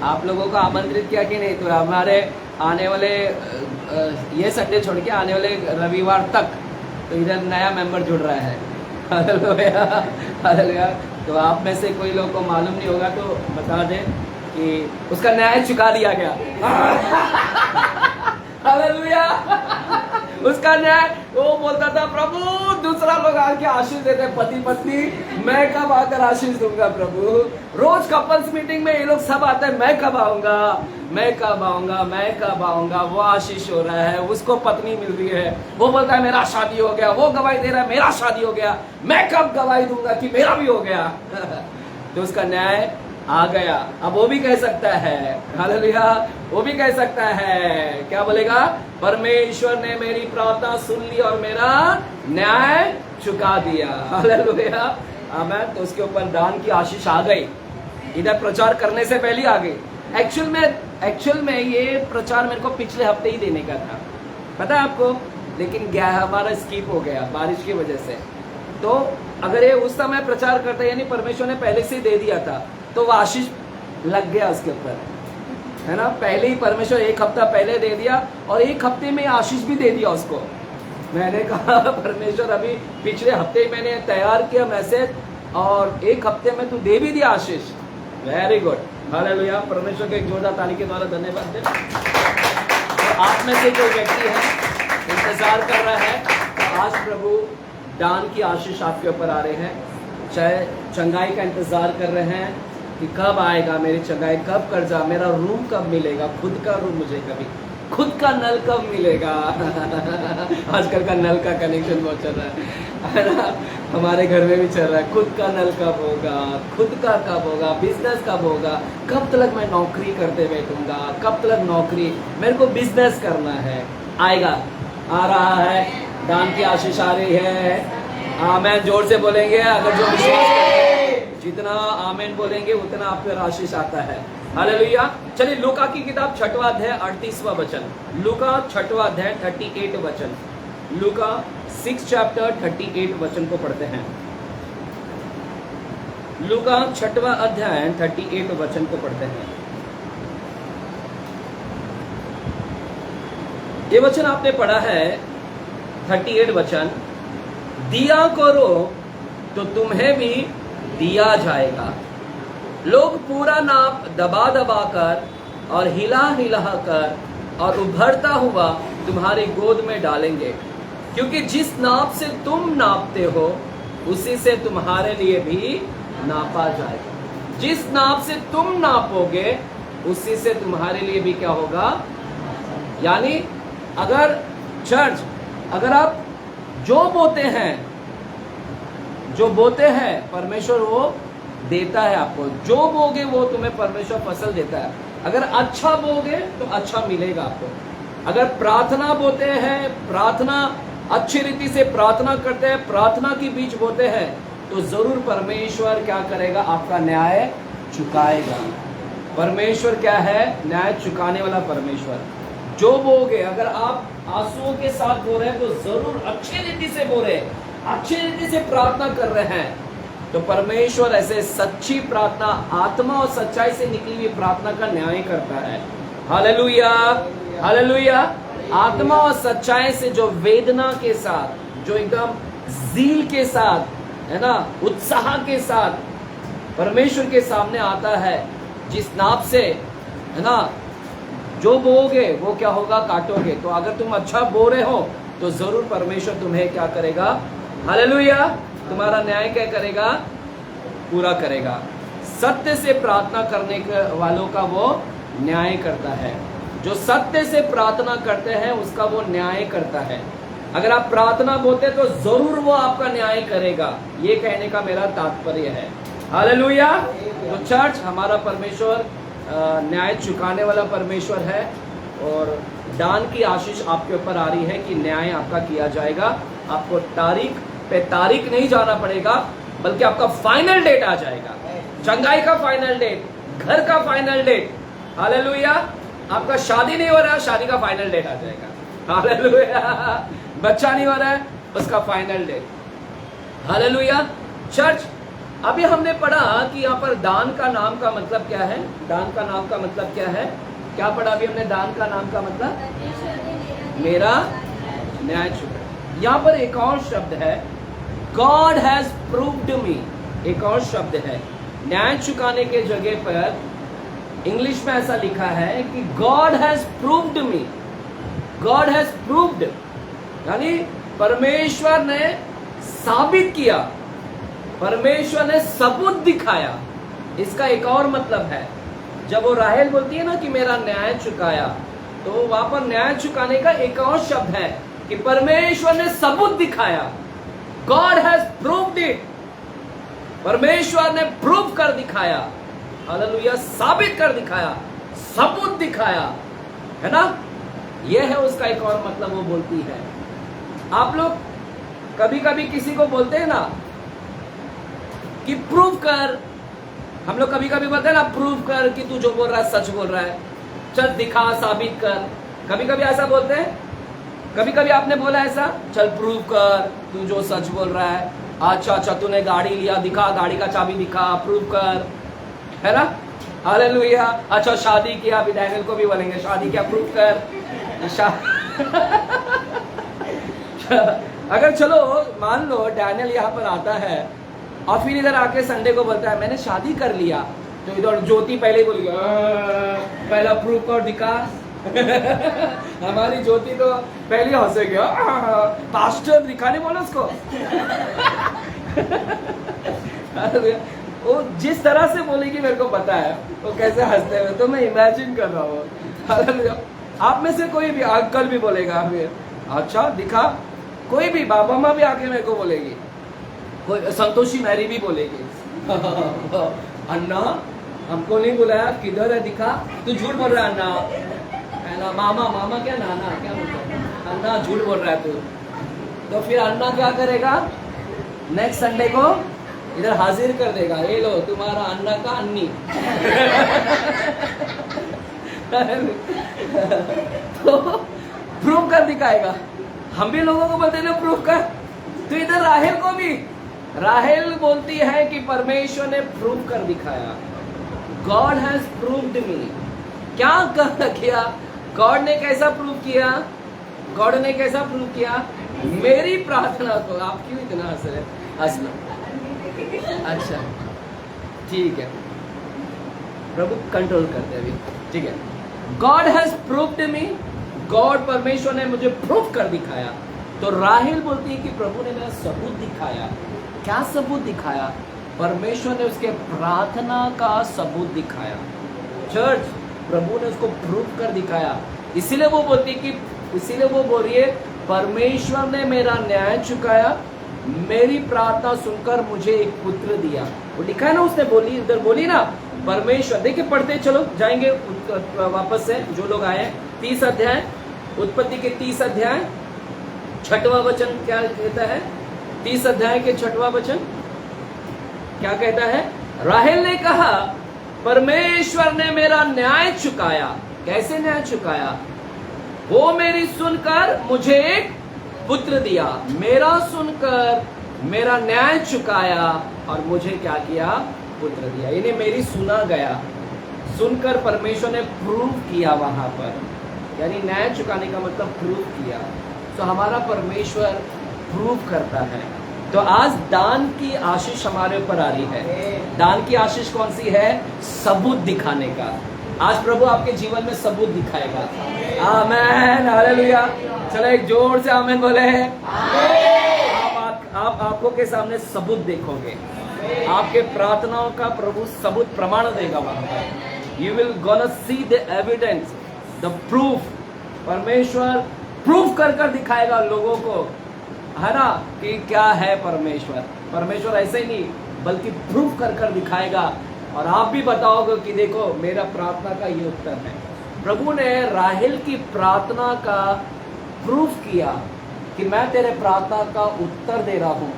आप लोगों को आमंत्रित किया कि नहीं? तो हमारे आने वाले ये संडे छोड़ के आने वाले रविवार तक तो इधर नया मेंबर जुड़ रहा है। Hallelujah, hallelujah. तो आप में से कोई लोग को मालूम नहीं होगा तो बता दें कि उसका न्याय चुका दिया गया। हालेलुया, उसका न्याय, वो बोलता था प्रभु दूसरा लोग आके आशीष देते, पति पत्नी, मैं कब आकर आशीष दूंगा प्रभु। रोज कपल्स मीटिंग में ये लोग सब आते हैं, मैं कब आऊंगा, मैं कब आऊंगा, मैं कब आऊंगा। वो आशीष हो रहा है, उसको पत्नी मिल रही है, वो बोलता है मेरा शादी हो गया, वो गवाही दे रहा है मेरा शादी हो गया, मैं कब गवाही दूंगा कि मेरा भी हो गया। तो उसका न्याय आ गया। अब वो भी कह सकता है, हालेलुया, वो भी कह सकता है, क्या बोलेगा? परमेश्वर ने मेरी प्रार्थना सुन ली और मेरा न्याय चुका दिया। हालेलुया, आमीन। तो उसके ऊपर दान की आशीष आ गई, इधर प्रचार करने से पहले आ गई। एक्चुअल में ये प्रचार मेरे को पिछले हफ्ते ही देने का था, पता है आपको, लेकिन हमारा स्किप हो गया बारिश की वजह से। तो अगर ये उस समय प्रचार करता, यानी परमेश्वर ने पहले से ही दे दिया था, तो वो आशीष लग गया उसके ऊपर, है ना। पहले ही परमेश्वर एक हफ्ता पहले दे दिया और एक हफ्ते में आशीष भी दे दिया उसको। मैंने कहा परमेश्वर अभी पिछले हफ्ते ही मैंने तैयार किया मैसेज और एक हफ्ते में तू दे भी दिया आशीष। Very good, hallelujah. परमेश्वर के एक जोरदार ताली के द्वारा धन्यवाद दें। तो आप में से कोई व्यक्ति है इंतजार कर रहा है, तो आज प्रभु दान की आशीष आपके ऊपर आ रहे हैं। चाहे चंगाई का इंतजार कर रहे हैं कि कब आएगा मेरी चंगाई, कब कर्जा, मेरा रूम कब मिलेगा, खुद का रूम मुझे कभी, खुद का नल कब मिलेगा। आजकल का नल का कनेक्शन बहुत चल रहा है ना, हमारे घर में भी चल रहा है। खुद का नल कब होगा, खुद का कब होगा, बिजनेस कब होगा, कब तक मैं नौकरी करते बैठूंगा, कब तक नौकरी, मेरे को बिजनेस करना है। आएगा, आ रहा है, दान की आशीष आ रही है। आमीन जोर से बोलेंगे, अगर जो विश्वास, जितना आमीन बोलेंगे उतना आप पर आशीष आता है। हालेलुया। चलिए लूका की किताब 6वां अध्याय 38वां वचन, लूका 6वां अध्याय 38 वचन। लूका 6 चैप्टर 38 वचन को पढ़ते हैं। लूका 6वां अध्याय 38 वचन को पढ़ते हैं। ये वचन आपने पढ़ा है 38 वचन, दिया करो तो तुम्हें भी दिया जाएगा, लोग पूरा नाप दबा दबा कर और हिला हिला कर और उभरता हुआ तुम्हारी गोद में डालेंगे, क्योंकि जिस नाप से तुम नापते हो उसी से तुम्हारे लिए भी नापा जाएगा। जिस नाप से तुम नापोगे उसी से तुम्हारे लिए भी क्या होगा। यानी अगर चर्च, अगर आप जो बोते हैं परमेश्वर वो देता है आपको, जो बोगे वो तुम्हें परमेश्वर फसल देता है। अगर अच्छा बोगे तो अच्छा मिलेगा आपको। अगर प्रार्थना बोते हैं, प्रार्थना अच्छी रीति से प्रार्थना करते हैं, प्रार्थना की बीज बोते हैं, तो जरूर परमेश्वर क्या करेगा, आपका न्याय चुकाएगा। परमेश्वर क्या है, न्याय चुकाने वाला परमेश्वर। जो बोगे, अगर आप आंसुओं के साथ बो रहे हैं तो जरूर अच्छी रीति से बो रहे हैं, अच्छी रीति से प्रार्थना कर रहे हैं, तो परमेश्वर ऐसे सच्ची प्रार्थना, आत्मा और सच्चाई से निकली हुई प्रार्थना का न्याय करता है। Hallelujah, hallelujah. आत्मा और सच्चाई से, जो वेदना के साथ, जो एकदम जील के साथ, है ना, उत्साह के साथ परमेश्वर के सामने आता है, जिस नाप से, है ना, जो बोगे वो क्या होगा, काटोगे। तो अगर तुम अच्छा बो रहे हो तो जरूर परमेश्वर तुम्हें क्या करेगा, हालेलुया, तुम्हारा न्याय क्या करेगा, पूरा करेगा। सत्य से प्रार्थना करने वालों का वो न्याय करता है। जो सत्य से प्रार्थना करते हैं उसका वो न्याय करता है। अगर आप प्रार्थना बोलते तो जरूर वो आपका न्याय करेगा। ये कहने का मेरा तात्पर्य है। हालेलुया। तो चर्च, हमारा परमेश्वर न्याय चुकाने वाला परमेश्वर है, और दान की आशीष आपके ऊपर आ रही है कि न्याय आपका किया जाएगा। आपको तारीख पे तारीख नहीं जाना पड़ेगा, बल्कि आपका फाइनल डेट आ जाएगा। चंगाई का फाइनल डेट, घर का फाइनल डेट, हालेलुया। आपका शादी नहीं हो रहा, शादी का फाइनल डेट आ जाएगा, हालेलुया। बच्चा नहीं हो रहा है, उसका फाइनल डेट, हालेलुया। चर्च, अभी हमने पढ़ा कि यहाँ पर दान का नाम का मतलब क्या है। दान का नाम का मतलब क्या है, क्या पढ़ा अभी हमने। दान का नाम का मतलब मेरा न्याय चुका। यहाँ पर एक और शब्द है, गॉड हैज प्रूव्ड मी। एक और शब्द है, न्याय चुकाने के जगह पर इंग्लिश में ऐसा लिखा है कि God has proved me. God has proved, यानी परमेश्वर ने साबित किया, परमेश्वर ने सबूत दिखाया। इसका एक और मतलब है, जब वो राहेल बोलती है ना कि मेरा न्याय चुकाया, तो वहां पर न्याय चुकाने का एक और शब्द है कि परमेश्वर ने सबूत दिखाया। God has proved it. परमेश्वर ने प्रूव कर दिखाया, हालेलुया, साबित कर दिखाया, सबूत दिखाया, है ना। यह है उसका एक और मतलब वो बोलती है। आप लोग कभी कभी किसी को बोलते हैं ना कि प्रूव कर। हम लोग कभी कभी बोलते हैं ना, प्रूव कर कि तू जो बोल रहा है सच बोल रहा है, चल दिखा, साबित कर। कभी कभी ऐसा बोलते हैं। कभी कभी आपने बोला ऐसा, चल प्रूव कर तू जो सच बोल रहा है। अच्छा अच्छा, तूने गाड़ी लिया, दिखा, गाड़ी का चाबी दिखा, प्रूव कर, है ना, हालेलुया। अच्छा, शादी किया, अभी डैनियल को भी बोलेंगे शादी किया, प्रूव कर। अगर चलो मान लो डैनियल यहाँ पर आता है और फिर इधर आके संडे को बोलता है मैंने शादी कर लिया, तो इधर ज्योति पहले बोल गया, पहला प्रूफ कर दिखा। हमारी ज्योति तो पहले हंसेगी, पास्टर दिखाने बोला उसको। वो जिस तरह से बोलेगी मेरे को पता है वो कैसे हंसते हुए, तो मैं इमेजिन कर रहा हूँ। आप में से कोई भी अंकल भी बोलेगा फिर, अच्छा दिखा। कोई भी बाबा माँ भी आके मेरे को बोलेगी, कोई संतोषी मैरी भी बोलेगी, अन्ना हमको नहीं बुलाया, किधर है दिखा, तू झूठ बोल रहा है अन्ना, है ना। मामा, मामा क्या, नाना क्या बोलते हैं, अन्ना झूठ बोल रहा है तू। तो फिर अन्ना क्या करेगा, नेक्स्ट संडे को इधर हाजिर कर देगा, ये लो तुम्हारा अन्ना का अन्नी। तो प्रूव कर दिखाएगा, हम भी लोगों को बोलते हैं प्रूफ कर। तो इधर राहेल को भी, राहेल बोलती है कि परमेश्वर ने प्रूव कर दिखाया। गॉड हैज प्रूव्ड मी। क्या किया गॉड ने? कैसा प्रूव किया? गॉड ने कैसा प्रूव किया? मेरी प्रार्थना को। आप क्यों इतना हंस रहे? हंसना अच्छा, ठीक है, प्रभु कंट्रोल करते हैं अभी, ठीक है। God has proved me. God, परमेश्वर ने मुझे प्रूव कर दिखाया। तो राहेल बोलती है कि प्रभु ने मेरा सबूत दिखाया। क्या सबूत दिखाया? परमेश्वर ने उसके प्रार्थना का सबूत दिखाया। चर्च, प्रभु ने उसको प्रूव कर दिखाया। इसीलिए वो बोलती है कि, इसीलिए वो बोल रही है परमेश्वर ने मेरा न्याय चुकाया, मेरी प्रार्थना सुनकर मुझे एक पुत्र दिया। वो लिखा है ना, उसने बोली, इधर बोली ना परमेश्वर। देखिए पढ़ते चलो, जाएंगे वापस से जो लोग आए। 30 अध्याय, उत्पत्ति के 30 अध्याय 6वां वचन क्या कहता है? 30 अध्याय के 6वां वचन क्या कहता है? राहेल ने कहा परमेश्वर ने मेरा न्याय चुकाया। कैसे न्याय चुकाया? वो मेरी सुनकर मुझे एक पुत्र दिया। मेरा सुनकर मेरा न्याय चुकाया और मुझे क्या किया? पुत्र दिया। यानी मेरी सुना गया, सुनकर परमेश्वर ने प्रूव किया वहां पर। यानी न्याय चुकाने का मतलब प्रूव किया। तो हमारा परमेश्वर प्रूव करता है। तो आज दान की आशीष हमारे ऊपर आ रही है। दान की आशीष कौन सी है? सबूत दिखाने का। आज प्रभु आपके जीवन में सबूत दिखाएगा। आमेन, हालेलुया। चलो एक जोर से आमेन बोले। आप आंखों के सामने सबूत देखोगे। आपके प्रार्थनाओं का प्रभु सबूत, प्रमाण देगा वहां पर। You will gonna see the evidence, the proof. परमेश्वर प्रूफ कर कर दिखाएगा लोगों को, है ना, कि क्या है परमेश्वर। परमेश्वर ऐसे ही नहीं बल्कि प्रूफ कर कर दिखाएगा। और आप भी बताओगे कि देखो मेरा प्रार्थना का ये उत्तर है। प्रभु ने राहेल की प्रार्थना का प्रूफ किया कि मैं तेरे प्रार्थना का उत्तर दे रहा हूं।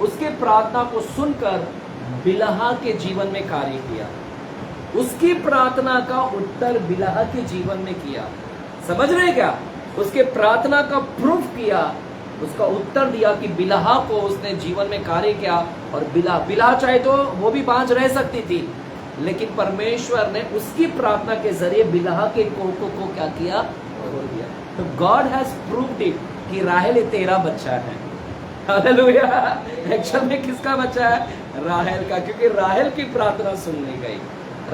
उसके प्रार्थना को सुनकर बिलहा के जीवन में कार्य किया। उसकी प्रार्थना का उत्तर बिलहा के जीवन में किया। समझ रहे क्या? उसके प्रार्थना का प्रूफ किया, उसका उत्तर दिया कि बिलहा को उसने जीवन में कार्य किया। और बिलहा चाहे तो वो भी बांझ रह सकती थी, लेकिन परमेश्वर ने उसकी प्रार्थना के जरिए बिलहा के कोकों को क्या किया? खोल दिया। तो गॉड हैज प्रूव्ड इट कि राहेल तेरा बच्चा है। हालेलुया। एक्चुअल में किसका बच्चा है? राहेल का, क्योंकि राहेल की प्रार्थना सुननी गई।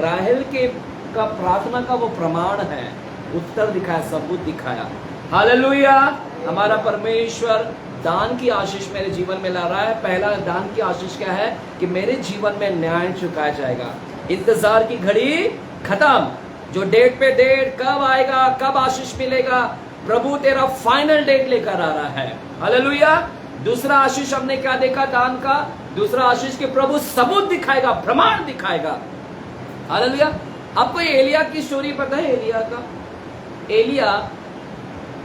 राहेल के का प्रार्थना का वो प्रमाण है, उत्तर दिखाया, सबूत दिखाया। हालेलुया। हमारा परमेश्वर दान की आशीष मेरे जीवन में ला रहा है। पहला दान की आशीष क्या है? कि मेरे जीवन में न्याय चुकाया जाएगा। इंतजार की घड़ी खत्म। जो डेट पे डेट, कब आएगा, कब आशीष मिलेगा, प्रभु तेरा फाइनल डेट लेकर आ रहा है। हालेलुया। दूसरा आशीष हमने क्या देखा दान का? दूसरा आशीष के प्रभु सबूत दिखाएगा, प्रमाण दिखाएगा। हालेलुया। आपको एलिया की स्टोरी पता है? एलिया का, एलिया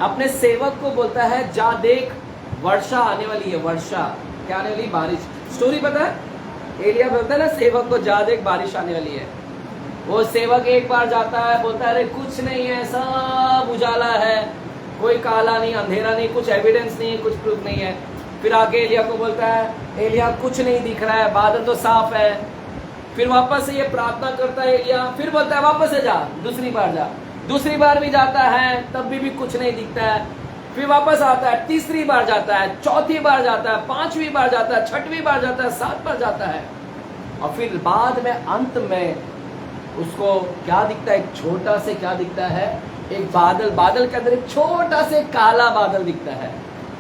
अपने सेवक को बोलता है जा देख वर्षा आने वाली है। वर्षा क्या आने वाली? बारिश। स्टोरी पता है? एलिया बोलता है ना सेवक को जा देख बारिश आने वाली है। वो सेवक एक बार जाता है, बोलता है अरे कुछ नहीं है, सब उजाला है, कोई काला नहीं, अंधेरा नहीं, कुछ एविडेंस नहीं है, कुछ प्रूफ नहीं है। फिर आके एलिया को बोलता है एलिया कुछ नहीं दिख रहा है, बादल तो साफ है। फिर वापस से ये प्रार्थना करता है एलिया, फिर बोलता है वापस से जा, दूसरी बार जा। दूसरी बार भी जाता है, तब भी कुछ नहीं दिखता है। फिर वापस आता है, तीसरी बार जाता है, चौथी बार जाता है, पांचवी बार जाता है, छठवीं बार जाता है, 7 बार जाता है। और फिर बाद में अंत में उसको क्या दिखता है? एक छोटा से क्या दिखता है? एक बादल। बादल के अंदर एक छोटा से काला बादल दिखता है।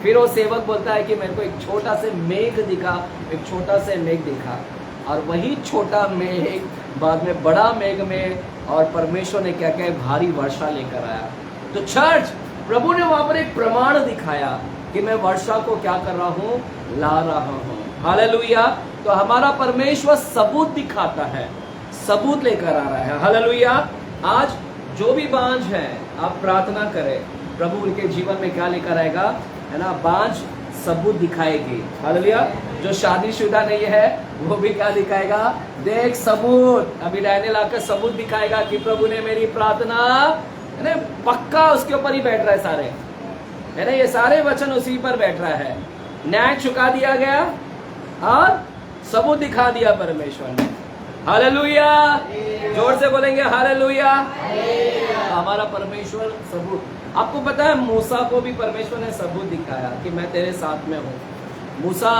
फिर वो सेवक बोलता है कि मेरे को एक छोटा से मेघ दिखा, एक छोटा से मेघ दिखा। और वही छोटा मेघ बाद में बड़ा मेघ में, और परमेश्वर ने क्या क्या भारी वर्षा लेकर आया। तो चर्च, प्रभु ने वहां पर एक प्रमाण दिखाया कि मैं वर्षा को क्या कर रहा हूं? ला रहा हूं। हालेलुया। तो हमारा परमेश्वर सबूत दिखाता है, सबूत लेकर आ रहा है। हालेलुया। आज जो भी बांझ है, आप प्रार्थना करें, प्रभु उनके जीवन में क्या लेकर आएगा, है ना? बांझ सबूत दिखाएगी। हालेलुया। जो शादीशुदा नहीं है वो भी क्या दिखाएगा? देख सबूत। अभी डैनियल आकर सबूत दिखाएगा कि प्रभु ने मेरी प्रार्थना, है ना, पक्का उसके ऊपर ही बैठ रहा है सारे। है ना, ये सारे वचन उसी पर बैठ रहा है। न्याय चुका दिया गया और सबूत दिखा दिया परमेश्वर ने। हालेलुया, जोर से बोलेंगे हालेलुया। हमारा परमेश्वर सबूत, आपको पता है मूसा को भी परमेश्वर ने सबूत दिखाया कि मैं तेरे साथ में हूँ। मूसा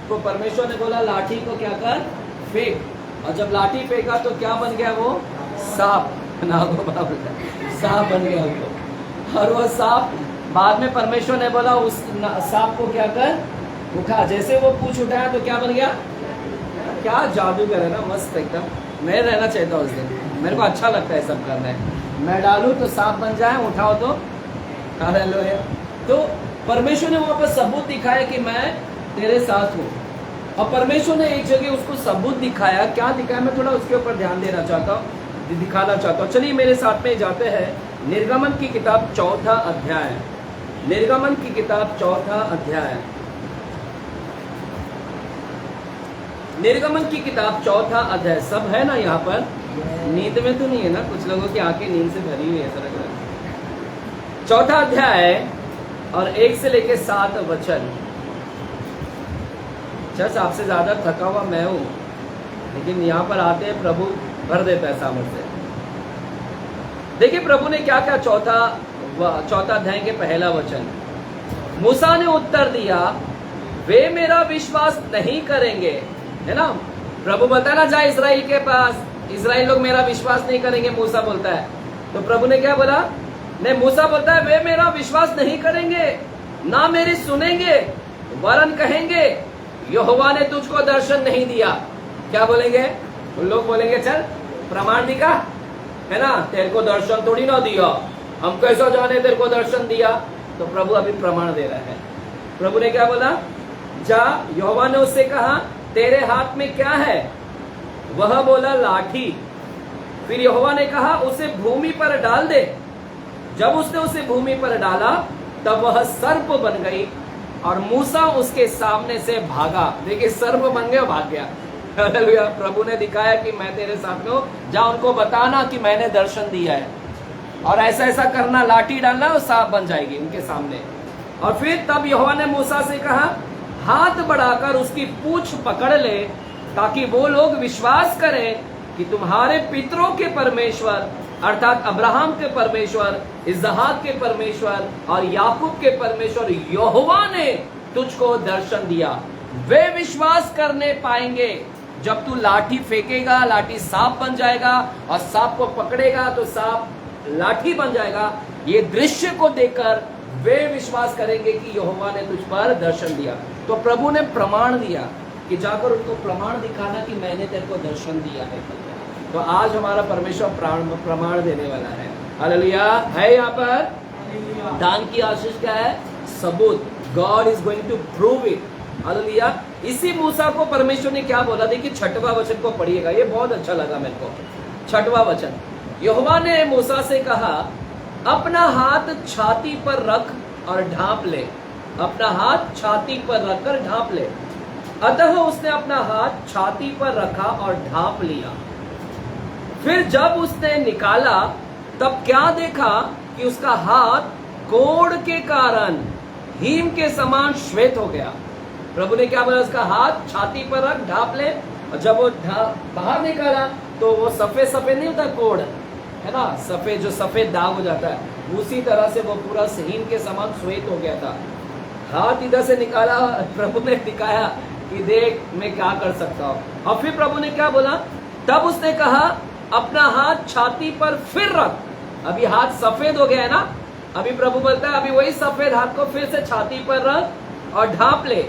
को परमेश्वर ने बोला लाठी को क्या कर, फेंक, और जब लाठी फेंका तो क्या बन गया, वो सांप, सांप बन गया वो। और वो सांप बाद में परमेश्वर ने बोला उस सांप को क्या कर, उठा। जैसे वो पूछ उठाया तो क्या बन गया, क्या जादूगर है ना, मस्त एकदम। मैं रहना चाहता हूँ उस दिन, मेरे को अच्छा लगता है सब करना है। मैं डालूं तो सांप बन जाए, उठाओ तो हालेलुया। तो परमेश्वर ने वहां पर सबूत दिखाया कि मैं तेरे साथ हूँ। और परमेश्वर ने एक जगह उसको सबूत दिखाया, क्या दिखाया, मैं थोड़ा उसके ऊपर ध्यान देना चाहता हूँ, दिखाना चाहता हूँ। चलिए मेरे साथ में जाते हैं निर्गमन की किताब 4था अध्याय। निर्गमन की किताब 4था अध्याय। निर्गमन की किताब 4था अध्याय। सब है ना यहाँ पर? नींद में तो नहीं है ना? कुछ लोगों की आंखें नींद से भरी हुई है ऐसा लग रहा है। 4था अध्याय और 1 से लेके 7 वचन। चर्च आपसे ज्यादा थका हुआ मैं हूं, लेकिन यहाँ पर आते हैं प्रभु भर देता है सामर्थ्य से। देखिए प्रभु ने क्या क्या, चौथा अध्याय के पहला वचन। मूसा ने उत्तर दिया, वे मेरा विश्वास नहीं करेंगे। है ना, प्रभु बोलता है ना जा इस्राएल के पास, इस्राएल लोग मेरा विश्वास नहीं करेंगे, मूसा बोलता है। तो प्रभु ने क्या बोला, नहीं, मूसा बोलता है वे मेरा विश्वास नहीं करेंगे, ना मेरी सुनेंगे, वरन कहेंगे यहोवा ने तुझको दर्शन नहीं दिया। क्या बोलेंगे उन लोग? बोलेंगे चल प्रमाण दिखा, है ना, तेरे को दर्शन थोड़ी ना दिया, हम कैसा जाने तेरे को दर्शन दिया। तो प्रभु अभी प्रमाण दे रहा है। प्रभु ने क्या बोला, जा, यहोवा ने उससे कहा तेरे हाथ में क्या है? वह बोला लाठी। फिर यहोवा ने कहा उसे भूमि पर डाल दे। जब उसने उसे भूमि पर डाला तब वह सर्प बन गई और मूसा उसके सामने से भागा। देखिए सर्प बन गया, भाग गया। हालेलुया। प्रभु ने दिखाया कि मैं तेरे साथ में हूं, जा उनको बताना कि मैंने दर्शन दिया है, और ऐसा ऐसा करना, लाठी डालना और सांप बन जाएगी उनके सामने। और फिर तब यहोवा ने मूसा से कहा हाथ बढ़ाकर उसकी पूंछ पकड़ ले, ताकि वो लोग विश्वास करें कि तुम्हारे पितरों के परमेश्वर अर्थात अब्राहम के परमेश्वर, इसहाक के परमेश्वर और याकूब के परमेश्वर यहोवा ने तुझको दर्शन दिया। वे विश्वास करने पाएंगे जब तू लाठी फेंकेगा, लाठी सांप बन जाएगा, और सांप को पकड़ेगा तो सांप लाठी बन जाएगा। ये दृश्य को देखकर वे विश्वास करेंगे कि यहोवा ने तुझ पर दर्शन दिया। तो प्रभु ने प्रमाण दिया कि जाकर उनको प्रमाण दिखाना कि मैंने तेरे को दर्शन दिया है। तो आज हमारा परमेश्वर प्रमाण देने वाला है। हालेलुया। है यहाँ पर दान की आशीष क्या है? सबूत। God is going to prove it. Hallelujah. इसी मूसा को परमेश्वर ने क्या बोला, देखिए 6वां वचन को पढ़िएगा, ये बहुत अच्छा लगा मेरे को। 6वां वचन, यहोवा ने मूसा से कहा अपना हाथ छाती पर रख और ढांप ले। अपना हाथ छाती पर रखकर ढांप ले। अतः उसने अपना हाथ छाती पर रखा और ढांप लिया। फिर जब उसने निकाला तब क्या देखा कि उसका हाथ कोढ़ के कारण हिम के समान श्वेत हो गया। प्रभु ने क्या बोला, उसका हाथ छाती पर रख, ढांप ले। और जब वो बाहर निकाला तो वो सफेद सफेद नहीं होता कोढ़, है ना, सफेद जो सफेद दाग हो जाता है, उसी तरह से वो पूरा हिम के समान श्वेत हो गया था। हाथ इधर से निकाला, प्रभु ने दिखाया कि देख मैं क्या कर सकता हूँ। और फिर प्रभु ने क्या बोला, तब उसने कहा अपना हाथ छाती पर फिर रख। अभी हाथ सफेद हो गया है ना, अभी प्रभु बोलता है अभी वही सफेद हाथ को फिर से छाती पर रख और ढांप ले।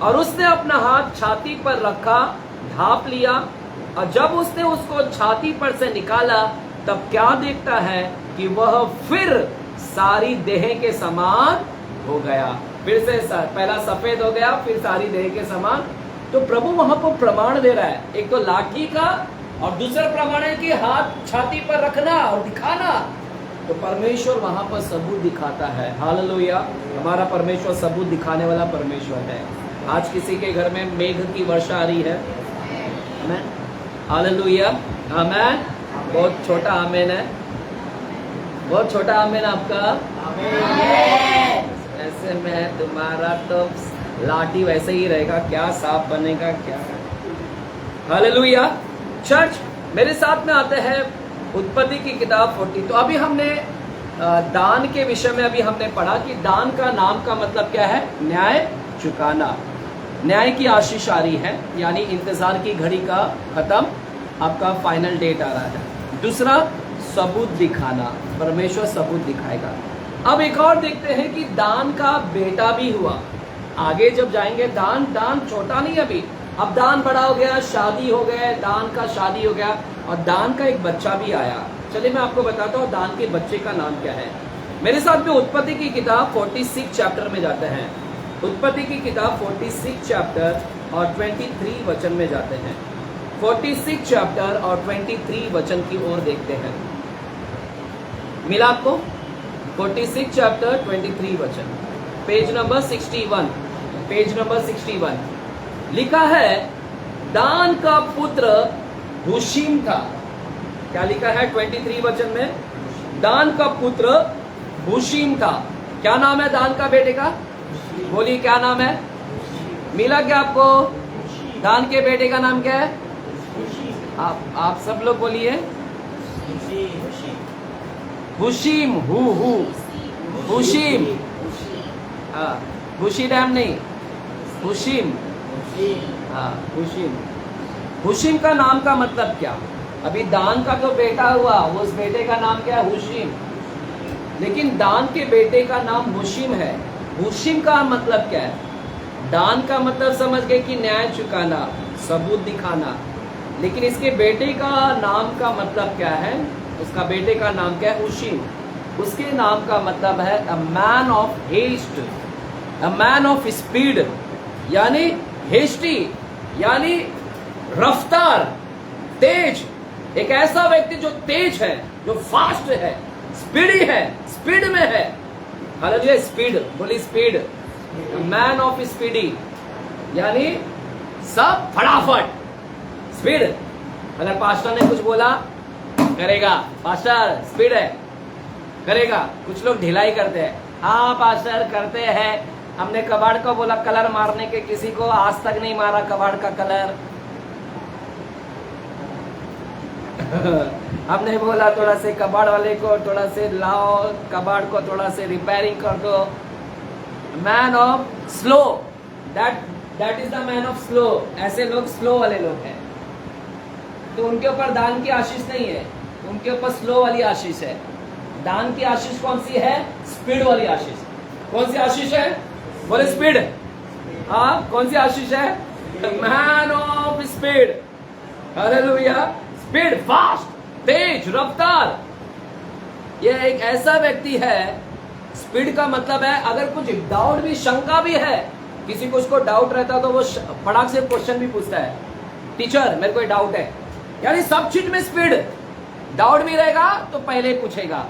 और उसने अपना हाथ छाती पर रखा, ढांप लिया। और जब उसने उसको छाती पर से निकाला तब क्या देखता है कि वह फिर सारी देह के समान हो गया। फिर से पहला सफेद हो गया, फिर सारी देह के समान। तो प्रभु वहां पर प्रमाण दे रहा है, एक तो लाठी का और दूसरा प्रमाण है कि हाथ छाती पर रखना और दिखाना। तो परमेश्वर वहां पर सबूत दिखाता है। हालेलुया। हमारा परमेश्वर सबूत दिखाने वाला परमेश्वर है। आज किसी के घर में मेघ की वर्षा आ रही है, आमीन, हालेलुया, आमीन। बहुत छोटा आमीन है, बहुत छोटा आमीन आपका, आमीन। ऐसे में तुम्हारा तो लाठी वैसे ही रहेगा, क्या सांप बनेगा क्या। हालेलुया। चर्च मेरे साथ में आते हैं उत्पत्ति की किताब 40। तो अभी हमने दान के विषय में अभी हमने पढ़ा कि दान का नाम का मतलब क्या है, न्याय चुकाना। न्याय की आशीष आ रही है, यानी इंतजार की घड़ी का खत्म, आपका फाइनल डेट आ रहा है। दूसरा सबूत दिखाना, परमेश्वर सबूत दिखाएगा। अब एक और देखते हैं कि दान का बेटा भी हुआ। आगे जब जाएंगे, दान छोटा नहीं अभी, अब दान बड़ा हो गया, शादी हो गए, दान का शादी हो गया और दान का एक बच्चा भी आया। चलिए मैं आपको बताता हूँ दान के बच्चे का नाम क्या है। मेरे साथ में उत्पत्ति की किताब 46 चैप्टर में जाते हैं। उत्पत्ति की किताब 46 चैप्टर और 23 वचन में जाते हैं। 46 चैप्टर और 23 वचन की ओर देखते हैं। मिला आपको? 46 चैप्टर 23 वचन, पेज नंबर 61, पेज नंबर 61 लिखा है, दान का पुत्र हुशीम था। क्या लिखा है 23 वचन में? दान का पुत्र हुशीम था। क्या नाम है दान का बेटे का? बोलिए क्या नाम है? मिला क्या आपको? दान के बेटे का नाम क्या है? आप सब लोग बोलिए। हुशीम, हुशीम, हाँ, हुशी डैम नहीं, हुशीम, हाँ हुशीम। हुशीम का नाम का मतलब क्या? अभी दान का जो बेटा हुआ उस बेटे का नाम क्या है? हुशीम। लेकिन दान के बेटे का नाम हुशीम है। हुशीम का मतलब क्या है? दान का मतलब समझ गए कि न्याय चुकाना, सबूत दिखाना। लेकिन इसके बेटे का नाम का मतलब क्या है? उसका बेटे का नाम क्या है? हुशीम। उसके नाम का मतलब है a man of haste, a man of speed, यानी हेस्टी, यानी रफ्तार, तेज। एक ऐसा व्यक्ति जो तेज है, जो फास्ट है, स्पीडी है, स्पीड में है। हालेलुया। स्पीड, बोली स्पीड, मैन ऑफ स्पीडी, यानी सब फटाफट, स्पीड। अगर पास्टर ने कुछ बोला करेगा, पास्टर स्पीड है, करेगा। कुछ लोग ढिलाई करते हैं, हाँ पास्टर करते हैं, हमने कबाड़ को बोला कलर मारने के, किसी को आज तक नहीं मारा कबाड़ का कलर। हमने बोला थोड़ा से कबाड़ वाले को थोड़ा से लाओ, कबाड़ को थोड़ा से रिपेयरिंग कर दो। Man of slow, that is the man of slow. ऐसे लोग स्लो वाले लोग हैं, तो उनके ऊपर दान की आशीष नहीं है, उनके ऊपर स्लो वाली आशीष है। दान की आशीष कौन सी है? स्पीड वाली आशीष। कौन सी आशीष है? बोले स्पीड। हाँ, कौन सी आशीष है? Man of speed. Hallelujah. Speed, fast, तेज, रफ्तार। यह एक ऐसा व्यक्ति है। स्पीड का मतलब है अगर कुछ डाउट भी, शंका भी है, किसी को उसको डाउट रहता तो वो फटाक से क्वेश्चन भी पूछता है, टीचर मेरे को डाउट है। यानी सब चीज में स्पीड। डाउट भी रहेगा तो पहले पूछेगा।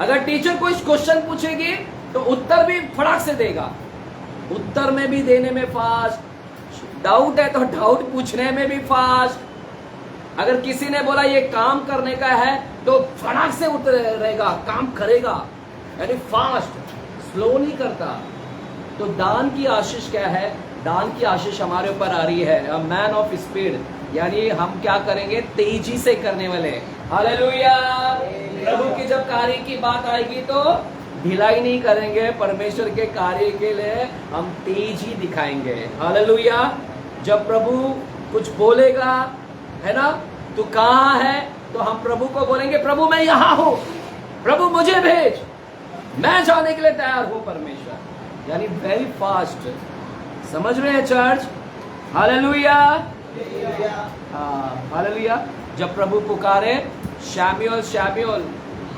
अगर टीचर कोई क्वेश्चन पूछेगी तो उत्तर भी फटाक से देगा, उत्तर में भी देने में फास्ट। डाउट है तो डाउट पूछने में भी फास्ट। अगर किसी ने बोला ये काम करने का है तो फटाक से उत्तर रहेगा, काम करेगा, यानी फास्ट, स्लो नहीं करता। तो दान की आशीष क्या है? दान की आशीष हमारे ऊपर आ रही है, अ मैन ऑफ स्पीड, यानी हम क्या करेंगे? तेजी से करने वाले। हालेलुया। प्रभु की जब कार्य की बात आएगी तो ढिलाई नहीं करेंगे, परमेश्वर के कार्य के लिए हम तेजी दिखाएंगे। हालेलुया। जब प्रभु कुछ बोलेगा, है ना, तू कहाँ है, तो हम प्रभु को बोलेंगे प्रभु मैं यहां हूं, प्रभु मुझे भेज, मैं जाने के लिए तैयार हूं। परमेश्वर यानी वेरी फास्ट। समझ रहे हैं चर्च? हालेलुया। हाँ, हालेलुया। जब प्रभु पुकारे, शैम्यूल शैम्यूल,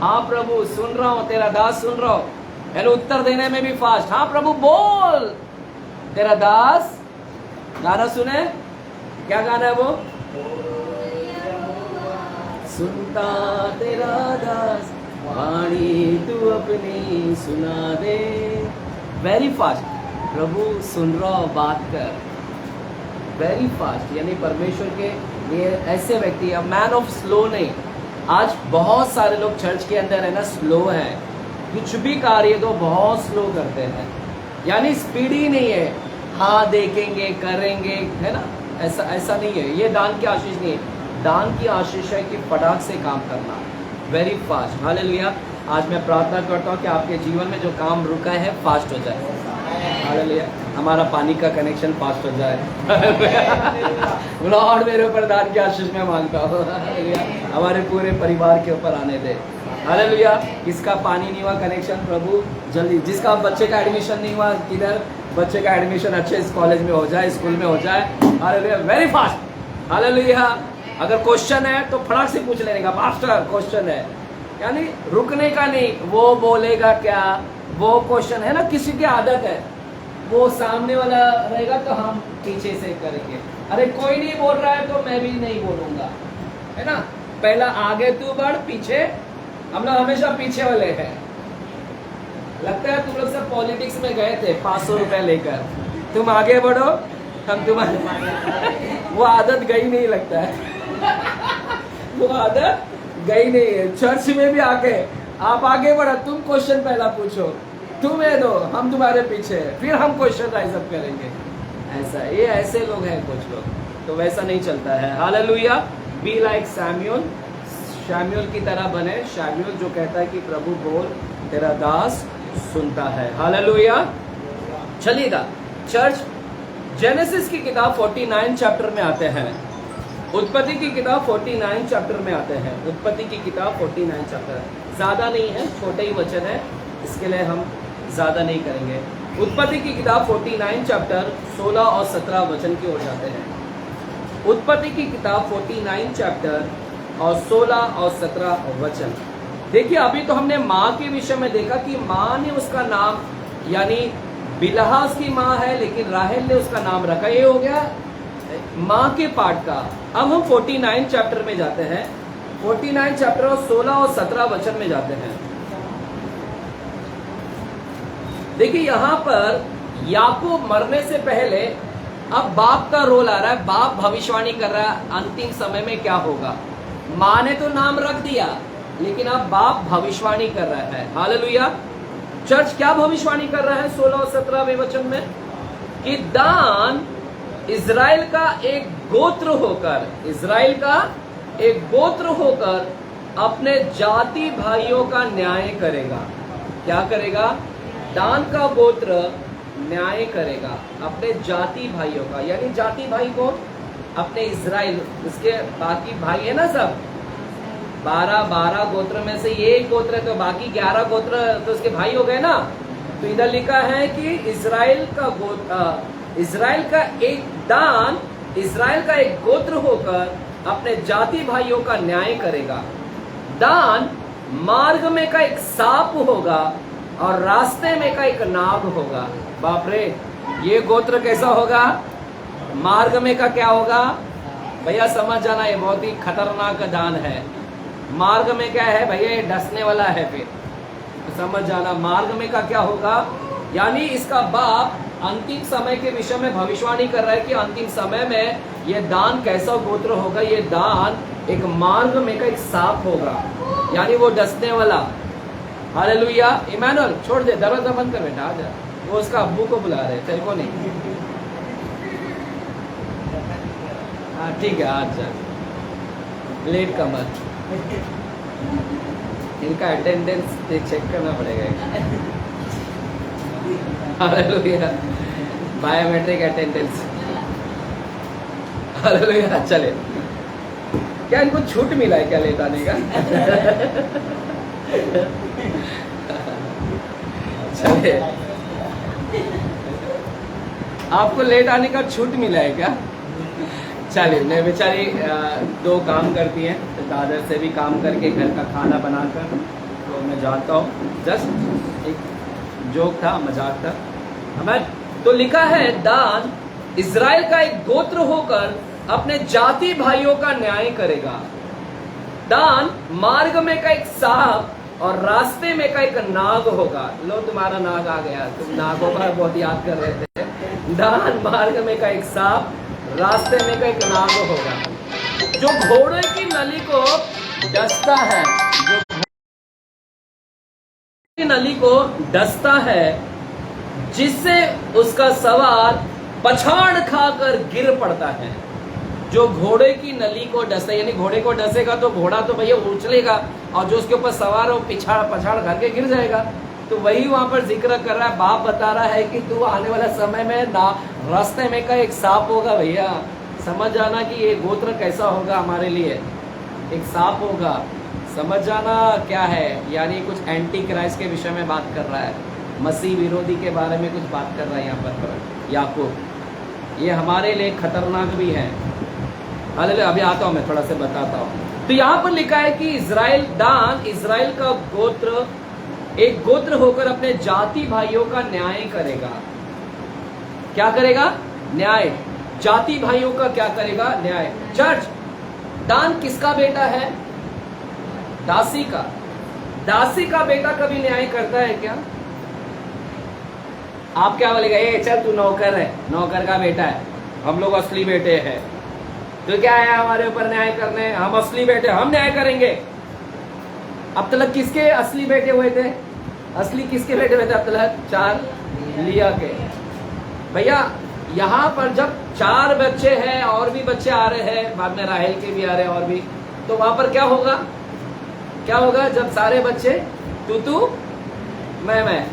हाँ प्रभु सुन रहा हूं, तेरा दास सुन रहा हूं, यानी उत्तर देने में भी फास्ट। हाँ प्रभु बोल, तेरा दास। गाना सुने, क्या गाना है वो? सुनता तेरा दास, वाणी तू अपनी सुना दे। Very fast. प्रभु सुन रहा हो, बात कर। वेरी फास्ट, यानी परमेश्वर के ये ऐसे व्यक्ति है, मैन ऑफ स्लो नहीं। आज बहुत सारे लोग चर्च के अंदर है ना, स्लो है, कुछ भी कार्य तो बहुत स्लो करते हैं, यानी स्पीड ही नहीं है। हाँ देखेंगे करेंगे, है ना, ऐसा ऐसा नहीं है। ये दान की आशीष नहीं है। दान की आशीष है कि फटाक से काम करना, वेरी फास्ट। हालेलुया। आज मैं प्रार्थना करता हूँ कि आपके जीवन में जो काम रुका है फास्ट हो जाए। हालेलुया। हमारा पानी का कनेक्शन फास्ट हो जाए। लॉर्ड मेरे ऊपर दान की आशीष मैं मांगता हूँ। हालेलुया। हमारे पूरे परिवार के ऊपर आने दे। हालेलुया। किसका पानी नहीं हुआ कनेक्शन प्रभु जल्दी, जिसका बच्चे का एडमिशन नहीं हुआ किधर बच्चे का एडमिशन अच्छे इस कॉलेज में हो जाए, स्कूल में हो जाए। Hallelujah, very fast. हालेलुया। अगर क्वेश्चन है तो फटाक से पूछ लेने का, मास्टर क्वेश्चन है, यानी रुकने का नहीं। वो बोलेगा क्या, वो क्वेश्चन है ना, किसी की आदत है वो सामने वाला रहेगा तो हम पीछे से करेंगे। अरे कोई नहीं बोल रहा है तो मैं भी नहीं बोलूंगा, है ना। पहला आगे तू बढ़, पीछे हम लोग हमेशा पीछे वाले हैं। लगता है तुम लोग सब पॉलिटिक्स में गए थे 500 रुपए लेकर, तुम आगे बढ़ो हम तुम्हारे वो आदत गई नहीं लगता है। वो आदत गई नहीं है। चर्च में भी आके आप आगे बढ़ो, तुम क्वेश्चन पहला पूछो, तुम्हें दो, हम तुम्हारे पीछे, फिर हम क्वेश्चन राइज अप करेंगे। ऐसा, ये ऐसे लोग हैं कुछ लोग, तो वैसा नहीं चलता है। हालेलुया। बी लाइक सैमुअल, शमूएल की तरह बने। शमूएल जो कहता है कि प्रभु बोल, तेरा दास सुनता है। हालेलुया। चलिएगा चर्च, जेनेसिस की किताब 49 चैप्टर में आते हैं। उत्पत्ति की किताब 49 चैप्टर में आते हैं। उत्पत्ति की किताब 49 चैप्टर, ज्यादा नहीं है, छोटे ही वचन है, इसके लिए हम ज्यादा नहीं करेंगे। उत्पत्ति की किताब 49 चैप्टर 16 और 17 वचन की ओर जाते हैं। उत्पत्ति की किताब 49 चैप्टर और 16 और 17 वचन। देखिए, अभी तो हमने माँ के विषय में देखा कि माँ ने उसका नाम, यानी बिलहा उसकी माँ है, लेकिन राहेल ने उसका नाम रखा। ये हो गया माँ के पार्ट का। अब हम 49 चैप्टर में जाते हैं। 49 चैप्टर और 16 और 17 वचन में जाते हैं। देखिए, यहां पर याकूब मरने से पहले अब बाप का रोल आ रहा है। बाप भविष्यवाणी कर रहा है अंतिम समय में क्या होगा। माँ ने तो नाम रख दिया, लेकिन अब बाप भविष्यवाणी कर रहा है। हालेलुया। चर्च क्या भविष्यवाणी कर रहा है 16 और 17वें वचन में? कि दान इज़राइल का एक गोत्र होकर, इज़राइल का एक गोत्र होकर अपने जाति भाइयों का न्याय करेगा। क्या करेगा? दान का गोत्र न्याय करेगा अपने जाति भाइयों का। यानी जाति भाई को अपने इज़राइल, उसके बाकी भाई है ना सब, 12 गोत्र में से ये एक गोत्र है, तो बाकी 11 गोत्र तो उसके भाई हो गए ना। तो इधर लिखा है कि इज़राइल का गोत्र, इज़राइल का एक दान, इज़राइल का एक गोत्र होकर अपने जाति भाइयों का न्याय करेगा। दान मार्ग में का एक सांप होगा और रास्ते में का एक नाग होगा। बाप रे, ये गोत्र कैसा होगा? मार्ग में का क्या होगा भैया? समझ जाना, ये बहुत ही खतरनाक दान है। मार्ग में क्या है भैया? ये डसने वाला है। फिर तो समझ जाना मार्ग में का क्या होगा। यानी इसका बाप अंतिम समय के विषय में भविष्यवाणी कर रहा है कि अंतिम समय में ये दान कैसा गोत्र होगा। ये दान एक मार्ग में का एक सांप होगा, यानी वो डसने वाला। हालेलुया। इमानुएल छोड़ दे, दरवाजा बंद कर बेटा, आ जा। वो उसका अब्बू को बुला रहे, तेरे को नहीं। हाँ ठीक है, आज जा, लेट का मत। इनका अटेंडेंस चेक करना पड़ेगा। हालेलुया। Biometric attendance. हालेलुया। चले, क्या इनको छूट मिला है क्या लेट आने का? चले, आपको लेट आने का छूट मिला है क्या? चलिए, मैं बेचारी 2 काम करती हैं, तो दादर से भी काम करके घर का खाना बनाकर तो मैं जाता हूँ। जस्ट एक जोक था, मजाक था हमें। तो लिखा है दान इज़राइल का एक गोत्र होकर अपने जाति भाइयों का न्याय करेगा। दान मार्ग में का एक सांप और रास्ते में का एक नाग होगा। लो, तुम्हारा नाग आ गया, तुम नागों का बहुत याद कर रहे थे। दान मार्ग में का एक सांप, रास्ते में का एक नाग होगा जो घोड़े की नली को डसता है। जो नली को डसता है, जिससे उसका सवार पछाड़ खाकर गिर पड़ता है। जो घोड़े की नली को डसे, यानी घोड़े को डसेगा तो घोड़ा तो भैया उछलेगा, और जो उसके ऊपर सवार हो पछाड़ करके गिर जाएगा। तो वही वहां पर जिक्र कर रहा है, बाप बता रहा है कि तू आने वाला समय में ना रास्ते में का एक सांप होगा भैया, समझ जाना कि ये गोत्र कैसा होगा हमारे लिए, एक सांप होगा, समझ जाना क्या है। यानी कुछ एंटी क्राइस्ट के विषय में बात कर रहा है, मसीह विरोधी के बारे में कुछ बात कर रहा है यहाँ पर याकूब। ये हमारे लिए खतरनाक भी है। अभी आता हूँ, मैं थोड़ा सा बताता हूँ। तो यहाँ पर लिखा है कि इजराइल, दान इजराइल का गोत्र एक गोत्र होकर अपने जाति भाइयों का न्याय करेगा। क्या करेगा? न्याय। जाति भाइयों का क्या करेगा? न्याय। चर्च, दान किसका बेटा है? दासी का। दासी का बेटा कभी न्याय करता है क्या? आप क्या बोलेगा? ए चल तू नौकर है, नौकर का बेटा है, हम लोग असली बेटे हैं, तो क्या है हमारे ऊपर न्याय करने? हम असली बेटे, हम न्याय करेंगे। अब तक किसके असली बेटे हुए थे? असली किसके बेटे हुए थे अब तक? 4 लिया के। भैया यहाँ पर जब 4 बच्चे हैं, और भी बच्चे आ रहे हैं, बाद में राहेल के भी आ रहे हैं और भी, तो वहां पर क्या होगा? क्या होगा जब सारे बच्चे तू मैं,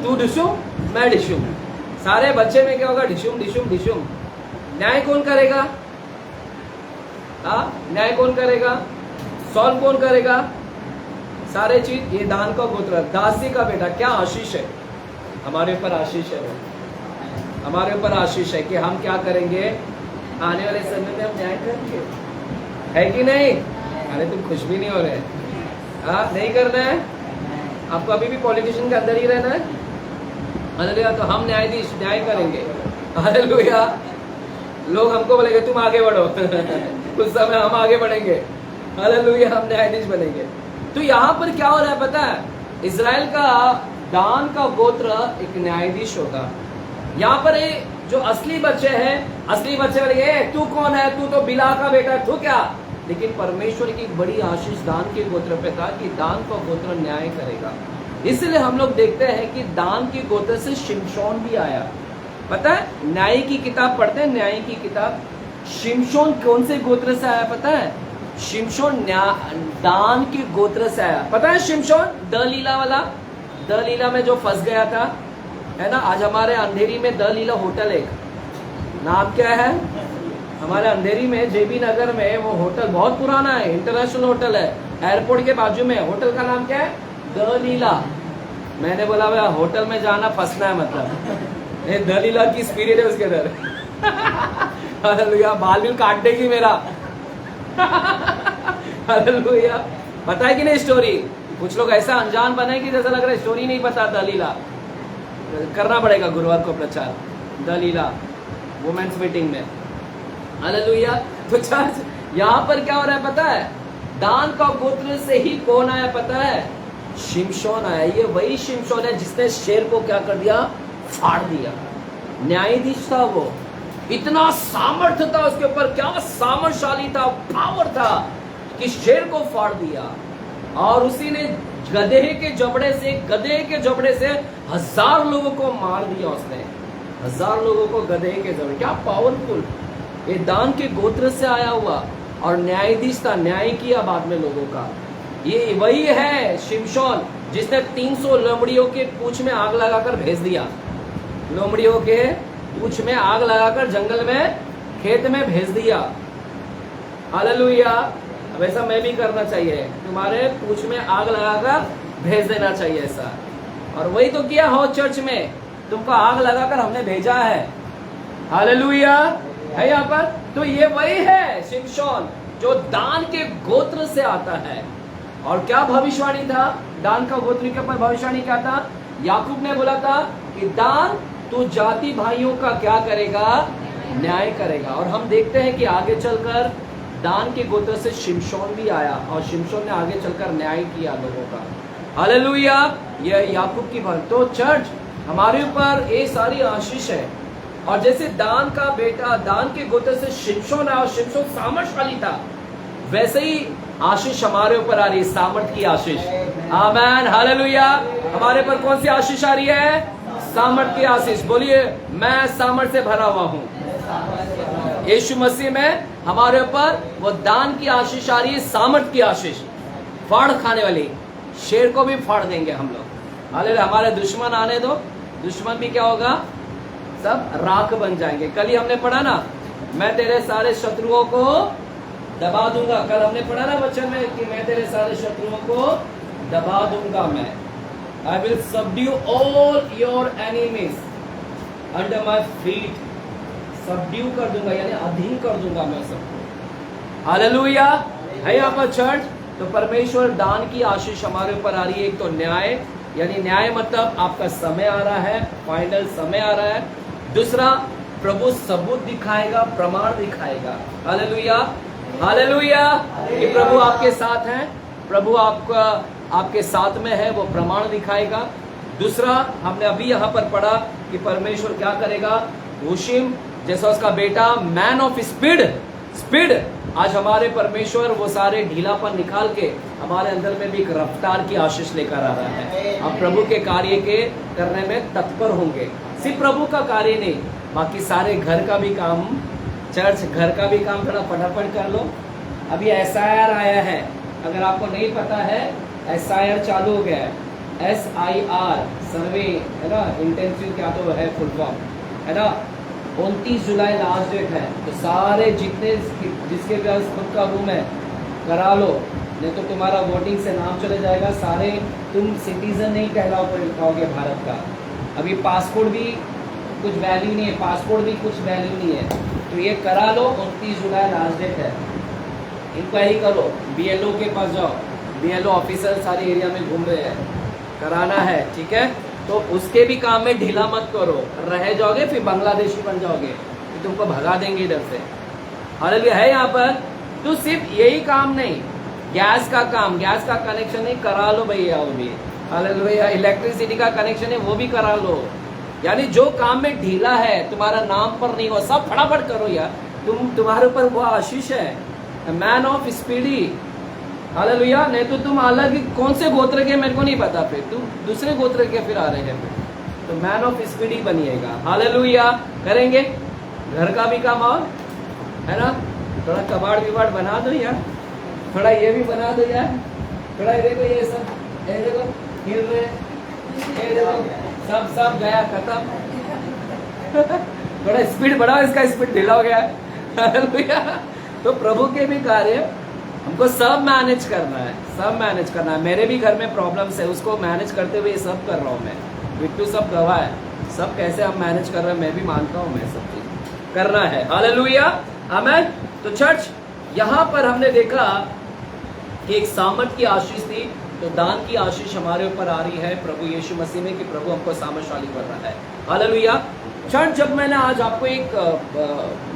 तू डिशुम मैं डिशुम, सारे बच्चे में क्या होगा? डिशुम डिशुम डिशुम। न्याय कौन करेगा? न्याय कौन करेगा? सॉल्व कौन करेगा? सारे चीज ये दान का गोत्र, दासी का बेटा। क्या आशीष है हमारे ऊपर? आशीष है, हमारे ऊपर आशीष है कि हम क्या करेंगे आने वाले समय में, हम न्याय करेंगे, है कि नहीं? अरे तुम खुश भी नहीं हो रहे? नहीं करना है आपको, अभी भी पॉलिटिशियन के अंदर ही रहना है। हालेलुया। तो हम न्यायाधीश न्याय करेंगे। हालेलुया। लोग हमको बोलेंगे तुम आगे बढ़ो कुछ समय हम आगे बढ़ेंगे। हालेलुया, हम न्यायाधीश बनेंगे। तो यहाँ पर क्या हो रहा है पता है? इजराइल का दान का गोत्र एक न्यायाधीश होगा। यहाँ पर जो असली बच्चे हैं, असली बच्चे बोलेंगे तू कौन है? तू तो बिला का बेटा है, तू क्या? लेकिन परमेश्वर की बड़ी आशीष दान के गोत्र पे था कि दान का गोत्र न्याय करेगा। इसलिए हम लोग देखते हैं कि दान के गोत्र से शिमशोन भी आया। पता है, न्याय की किताब पढ़ते हैं, न्याय की किताब। शिमशोन कौन से गोत्र से आया पता है? शिमशोन दान के गोत्र से आया। पता है शिमशोन दलीला वाला, दलीला में जो फंस गया था, है ना? आज हमारे अंधेरी में दलीला होटल, एक नाम क्या है हमारे अंधेरी में, जेबी नगर में वो होटल बहुत पुराना है, इंटरनेशनल होटल है, एयरपोर्ट के बाजू में। होटल का नाम क्या है? दलीला। मैंने बोला भाई होटल में जाना फंसना है, मतलब दलीला की स्पिरिट है उसके अंदर हालेलुया। बाल भी काट देगी मेरा हालेलुया। पता है कि नहीं स्टोरी? कुछ लोग ऐसा अनजान बने कि जैसा लग रहा है स्टोरी नहीं पता। दलीला करना पड़ेगा गुरुवार को प्रचार, दलीला वुमेन्स मीटिंग में। हालेलुया। तो चर्च, यहाँ पर क्या हो रहा है पता है? दान का गोत्र से ही कौन आया पता है? शिमशोन आया। ये वही शिमशोन है जिसने शेर को क्या कर दिया? फाड़ दिया। न्यायाधीश था वो, इतना सामर्थ्य था उसके ऊपर, क्या सामर्थशाली था, पावर था कि शेर को फाड़ दिया। और उसी ने गधे के जबड़े से 1000 लोगों को मार दिया। उसने 1000 लोगों को गधे के जबड़े। क्या पावरफुल! ये दान के गोत्र से आया हुआ, और न्यायाधीश था, न्याय किया बाद में लोगों का। ये वही है शिमशोन जिसने 300 लोमड़ियों के पूंछ में आग लगाकर भेज दिया। लोमड़ियों के पूंछ में आग लगाकर जंगल में, खेत में भेज दिया। हालेलुया। वैसा मैं भी करना चाहिए, तुम्हारे पूंछ में आग लगाकर भेज देना चाहिए ऐसा। और वही तो किया हो चर्च में, तुमको आग लगाकर हमने भेजा है। हालेलुया है यहाँ पर। तो ये वही है शिमशोन जो दान के गोत्र से आता है। और क्या भविष्यवाणी था दान का गोत्र के ऊपर? भविष्यवाणी क्या था? याकूब ने बोला था कि दान तू जाति भाइयों का क्या करेगा? न्याय करेगा। और हम देखते हैं कि आगे चलकर दान के गोत्र से शिमशोन भी आया, और शिमशोन ने आगे चलकर न्याय किया लोगों का। हालेलुया। यह याकूब की बात। तो चर्च, हमारे ऊपर ये सारी आशीष है। और जैसे दान का बेटा, दान के गोत्र से शिमशोन आया और शिमशोन सामर्थशाली था, वैसे ही आशीष हमारे ऊपर आ रही है, सामर्थ की आशीष। आमेन, हालेलुया। हमारे पर कौन सी आशीष आ रही है? सामर्थ की आशीष। बोलिए, मैं सामर्थ से भरा हुआ हूं। यीशु मसीह में हमारे ऊपर वो दान की आशीष आ रही है, सामर्थ की आशीष। फाड़ खाने वाली, शेर को भी फाड़ देंगे हम लोग। हालेलुया। हमारे दुश्मन आने दो, दुश्मन भी क्या होगा? सब राख बन जाएंगे। कल ही हमने पढ़ा ना, मैं तेरे सारे शत्रुओं को दबा दूंगा। कल हमने पढ़ा ना वचन में कि मैं तेरे सारे शत्रुओं को दबा दूंगा। मैं I will subdue all your enemies under my feet. Subdue कर दूंगा यानी अधीन कर दूंगा मैं सबको। हालेलुया। है यहाँ पर चर्च। तो परमेश्वर दान की आशीष हमारे ऊपर आ रही है। एक तो न्याय, यानी न्याय मतलब आपका समय आ रहा है, फाइनल समय आ रहा है। दूसरा, प्रभु सबूत दिखाएगा, प्रमाण दिखाएगा। Hallelujah, hallelujah. कि प्रभु आपके साथ हैं, प्रभु आपके साथ में है, वो प्रमाण दिखाएगा। दूसरा, हमने अभी यहाँ पर पढ़ा कि परमेश्वर क्या करेगा? हुशीम जैसा उसका बेटा, मैन ऑफ स्पीड। आज हमारे परमेश्वर वो सारे ढीलापन निकाल के हमारे अंदर में भी एक रफ्तार की आशीष लेकर आ रहा है। अब प्रभु के कार्य के करने में तत्पर होंगे। सिर्फ प्रभु का कार्य नहीं, बाकी सारे घर का भी काम, चर्च घर का भी काम थोड़ा फटाफट कर लो। अभी SIR आया है, अगर आपको नहीं पता है, SIR चालू हो गया है। SIR सर्वे है ना, इंटेंसिव क्या तो है फुल फॉर्म, है ना। 29 जुलाई लास्ट डेट है। तो सारे जितने जिसके पास खुद का रूम है करा लो, नहीं तो तुम्हारा वोटिंग से नाम चले जाएगा। सारे तुम सिटीजन नहीं कहलाओगे भारत का। अभी पासपोर्ट भी कुछ वैल्यू नहीं है, पासपोर्ट भी कुछ वैल्यू नहीं है। तो ये करा लो, 29 जुलाई लास्ट डेट है। इंक्वायरी करो, BLO के पास जाओ, BLO ऑफिसर सारे एरिया में घूम रहे हैं, कराना है, ठीक है। तो उसके भी काम में ढीला मत करो, रह जाओगे फिर बांग्लादेशी बन जाओगे, फिर तुमको भगा देंगे इधर से। हालेलुया। है यहाँ पर। तो सिर्फ यही काम नहीं, गैस का काम, गैस का कनेक्शन नहीं, करा लो भैया वो भी। हालेलुया। इलेक्ट्रिसिटी का कनेक्शन है, वो भी करा लो। यानी जो काम में ढीला है, तुम्हारा नाम पर नहीं हो, सब फटाफट करो यार। तुम्हारे ऊपर वो आशीष है, मैन ऑफ स्पीडी। हालेलुया। नहीं तो तुम अलग कौन से गोत्र के मेरे को नहीं पता, फिर तुम दूसरे गोत्र के फिर आ रहे हैं फिर। तो मैन ऑफ स्पीडी बनिएगा। हालेलुया। करेंगे घर का भी काम और, है ना। थोड़ा कबाड़ विबाड़ बना दो यार, थोड़ा ये भी बना दो यार, थोड़ा ये देखो, ये सब ये देखो हिल रहे, ये देखो सब गया खत्म। थोड़ा स्पीड बढ़ाओ, इसका स्पीड ढीला हो गया। हालेलुया। तो प्रभु के भी कार्य हमको सब मैनेज करना है, सब मैनेज करना है। मेरे भी घर में प्रॉब्लम्स है, उसको मैनेज करते हुए ये सब कर रहा हूँ मैं। बिट्टू सब गवाह है, सब कैसे हम मैनेज कर रहे हैं मैं भी मानता हूँ, मैं सब चीज करना है। हालेलुया, आमेन। तो चर्च, यहाँ पर हमने देखा कि एक सामर्थ की आशीष थी, तो दान की आशीष हमारे ऊपर आ रही है प्रभु यीशु मसीह में, कि प्रभु हमको सामर्थशाली कर रहा है। हालेलुया। चर्च, जब मैंने आज आपको एक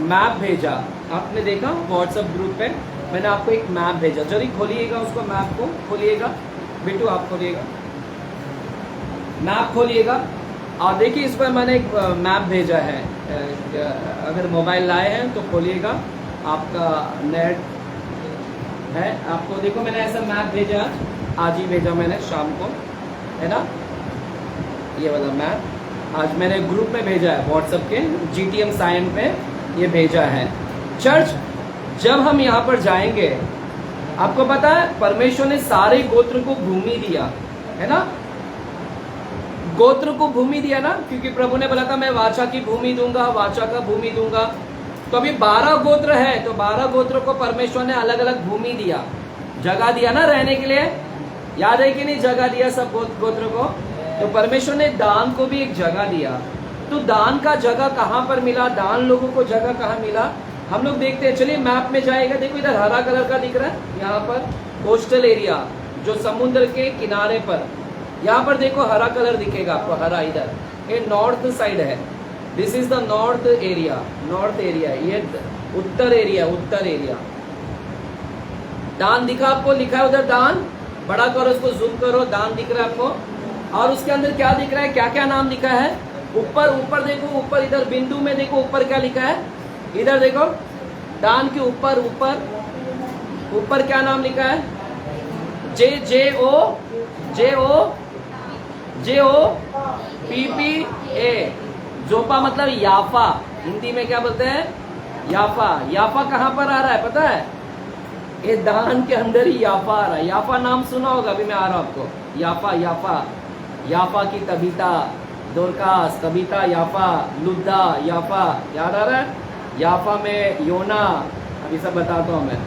मैप भेजा, आपने देखा व्हाट्सएप ग्रुप पे मैंने आपको एक मैप भेजा, जरूर खोलिएगा उसको, मैप को खोलिएगा। बिट्टू आप खोलिएगा, मैप खोलिएगा और देखिए इस पर मैंने एक मैप भेजा है। अगर मोबाइल लाए हैं तो खोलिएगा, आपका नेट है, आपको देखो मैंने ऐसा मैप भेजा, आज ही भेजा मैंने शाम को, है ना। ये वाला मैप आज मैंने ग्रुप में भेजा है, व्हाट्सएप के GTM साइन पे ये भेजा है। चर्च, जब हम यहाँ पर जाएंगे, आपको पता है परमेश्वर ने सारे गोत्र को भूमि दिया, है ना। गोत्र को भूमि दिया ना, क्योंकि प्रभु ने बोला था मैं वाचा की भूमि दूंगा, वाचा का भूमि दूंगा। तो अभी 12 गोत्र है, तो 12 गोत्र को परमेश्वर ने अलग अलग भूमि दिया, जगह दिया ना रहने के लिए। याद है कि नहीं, जगह दिया सब गोत्र को। तो परमेश्वर ने दान को भी एक जगह दिया। तो दान का जगह कहाँ पर मिला, दान लोगों को जगह कहाँ मिला, हम लोग देखते हैं। चलिए मैप में जाएगा, देखो इधर हरा कलर का दिख रहा है, यहाँ पर कोस्टल एरिया, जो समुद्र के किनारे पर, यहाँ पर देखो हरा कलर दिखेगा आपको, हरा इधर, ये नॉर्थ साइड है। This is the north area, north area. ये उत्तर एरिया, उत्तर एरिया। दान दिखा आपको, लिखा है उधर दान, बड़ा करो इसको, जूम करो, दान दिख रहा है आपको। और उसके अंदर क्या दिख रहा है, क्या क्या नाम लिखा है, ऊपर ऊपर देखो, ऊपर इधर बिंदु में देखो, ऊपर क्या लिखा है, इधर देखो दान के ऊपर ऊपर ऊपर क्या नाम लिखा है, JJO JOPPA। जोपा मतलब याफा, हिंदी में क्या बोलते हैं? याफा। याफा कहां पर आ रहा है पता है? ये दान के अंदर ही याफा आ रहा है। याफा नाम सुना होगा, अभी मैं आ रहा हूं आपको। याफा, याफा, याफा की तबीता, दोरकास, तबीता, याफा, लुद्दा, याफा, याद आ रहा है? याफा में योना, अभी सब बताता हूं मैं।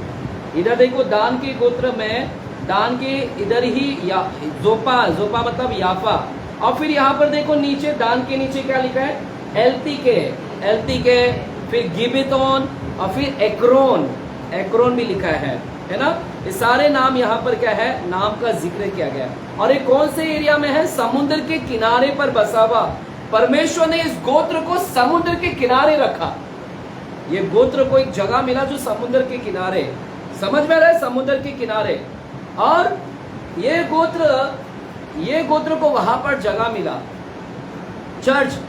इधर देखो दान के गोत्र में, दान के इधर ही जोपा, जोपा मतलब याफा। और फिर यहाँ पर देखो नीचे, दान के नीचे क्या लिखा है? एल्ती के, फिर गिबितोन और फिर एक्रोन, एक्रोन भी लिखा है ना? ये सारे नाम यहाँ पर क्या है? नाम का जिक्र किया गया। और ये कौन से एरिया में है? समुद्र के किनारे पर बसा हुआ। परमेश्वर ने इस गोत्र को समुद्र के किनारे रखा। ये गोत्र को एक जगह मिला जो समुद्र के किनारे, समझ में रहे? समुद्र के किनारे। और ये गोत्र को वहां पर जगह मिला। चर्च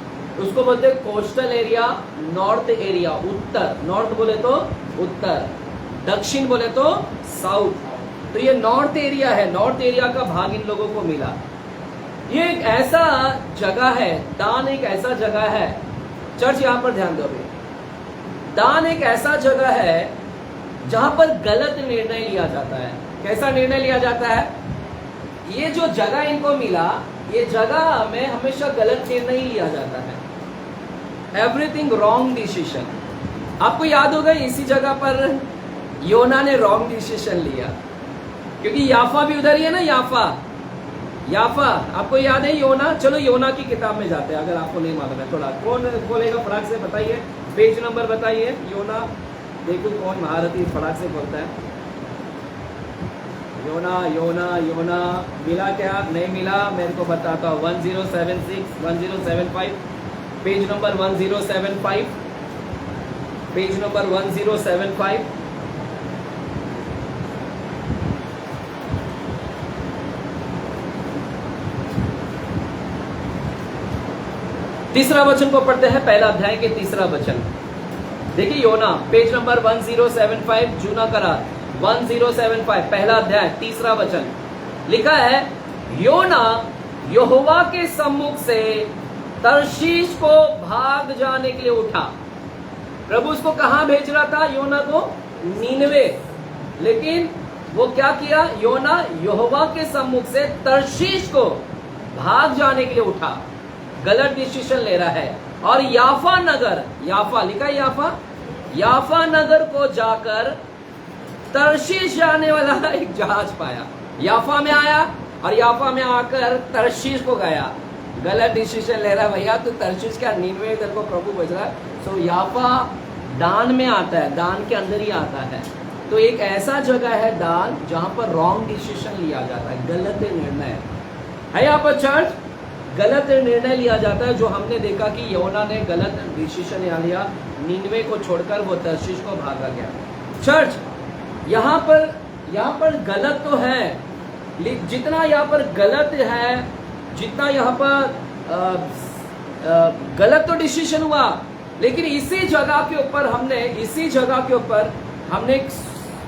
उसको बोलते हैं कोस्टल एरिया, नॉर्थ एरिया, उत्तर, नॉर्थ बोले तो उत्तर, दक्षिण बोले तो साउथ। तो ये नॉर्थ एरिया है, नॉर्थ एरिया का भाग इन लोगों को मिला। ये एक ऐसा जगह है, दान एक ऐसा जगह है, चर्च यहां पर ध्यान दो अभी। दान एक ऐसा जगह है जहां पर गलत निर्णय लिया जाता है। कैसा निर्णय लिया जाता है? ये जो जगह इनको मिला, ये जगह में हमेशा गलत निर्णय ही लिया जाता है। Everything wrong decision. आपको याद होगा इसी जगह पर योना ने रॉन्ग डिसीजन लिया, क्योंकि याफा भी उधर ही है ना। याफा आपको याद है? योना। चलो योना की किताब में जाते हैं, अगर आपको नहीं मालूम है। थोड़ा कौन बोलेगा फटाक से बताइए, पेज नंबर बताइए। योना, देखो कौन महारथी फटाक से बोलता है। योना, योना, योना मिला क्या? नहीं मिला, मेरे को बताता हूँ। 1076, 1075, पेज नंबर 1075, पेज नंबर 1075। तीसरा वचन को पढ़ते हैं, पहला अध्याय के तीसरा वचन। देखिए योना, पेज नंबर 1075, जूना करार 1075, पहला अध्याय तीसरा वचन लिखा है। योना यहोवा के सम्मुख से तर्शीश को भाग जाने के लिए उठा। प्रभु उसको कहां भेज रहा था? योना को नीनवे। लेकिन वो क्या किया? योना यहोवा के सम्मुख से तर्शीश को भाग जाने के लिए उठा, गलत डिसीजन ले रहा है। और याफा नगर, याफा लिखा है, याफा नगर को जाकर तर्शीश जाने वाला एक जहाज पाया। याफा में आया और याफा में आकर तर्शीश को गया। गलत डिसीजन ले रहा भैया, तो तर्शीश क्या? नीनवे इधर को प्रभु भेज रहा है। सो याफा दान में आता है, दान के अंदर ही आता है। तो एक ऐसा जगह है दान जहां पर रॉन्ग डिसीजन लिया जाता है, गलत निर्णय है। यहाँ पर चर्च गलत निर्णय लिया जाता है, जो हमने देखा कि योना ने गलत डिसीजन लिया, नीनवे को छोड़कर वो तर्शीश को भागा गया। चर्च यहाँ पर गलत तो है, जितना यहाँ पर गलत है, जितना यहाँ पर गलत तो डिसीजन हुआ, लेकिन इसी जगह के ऊपर हमने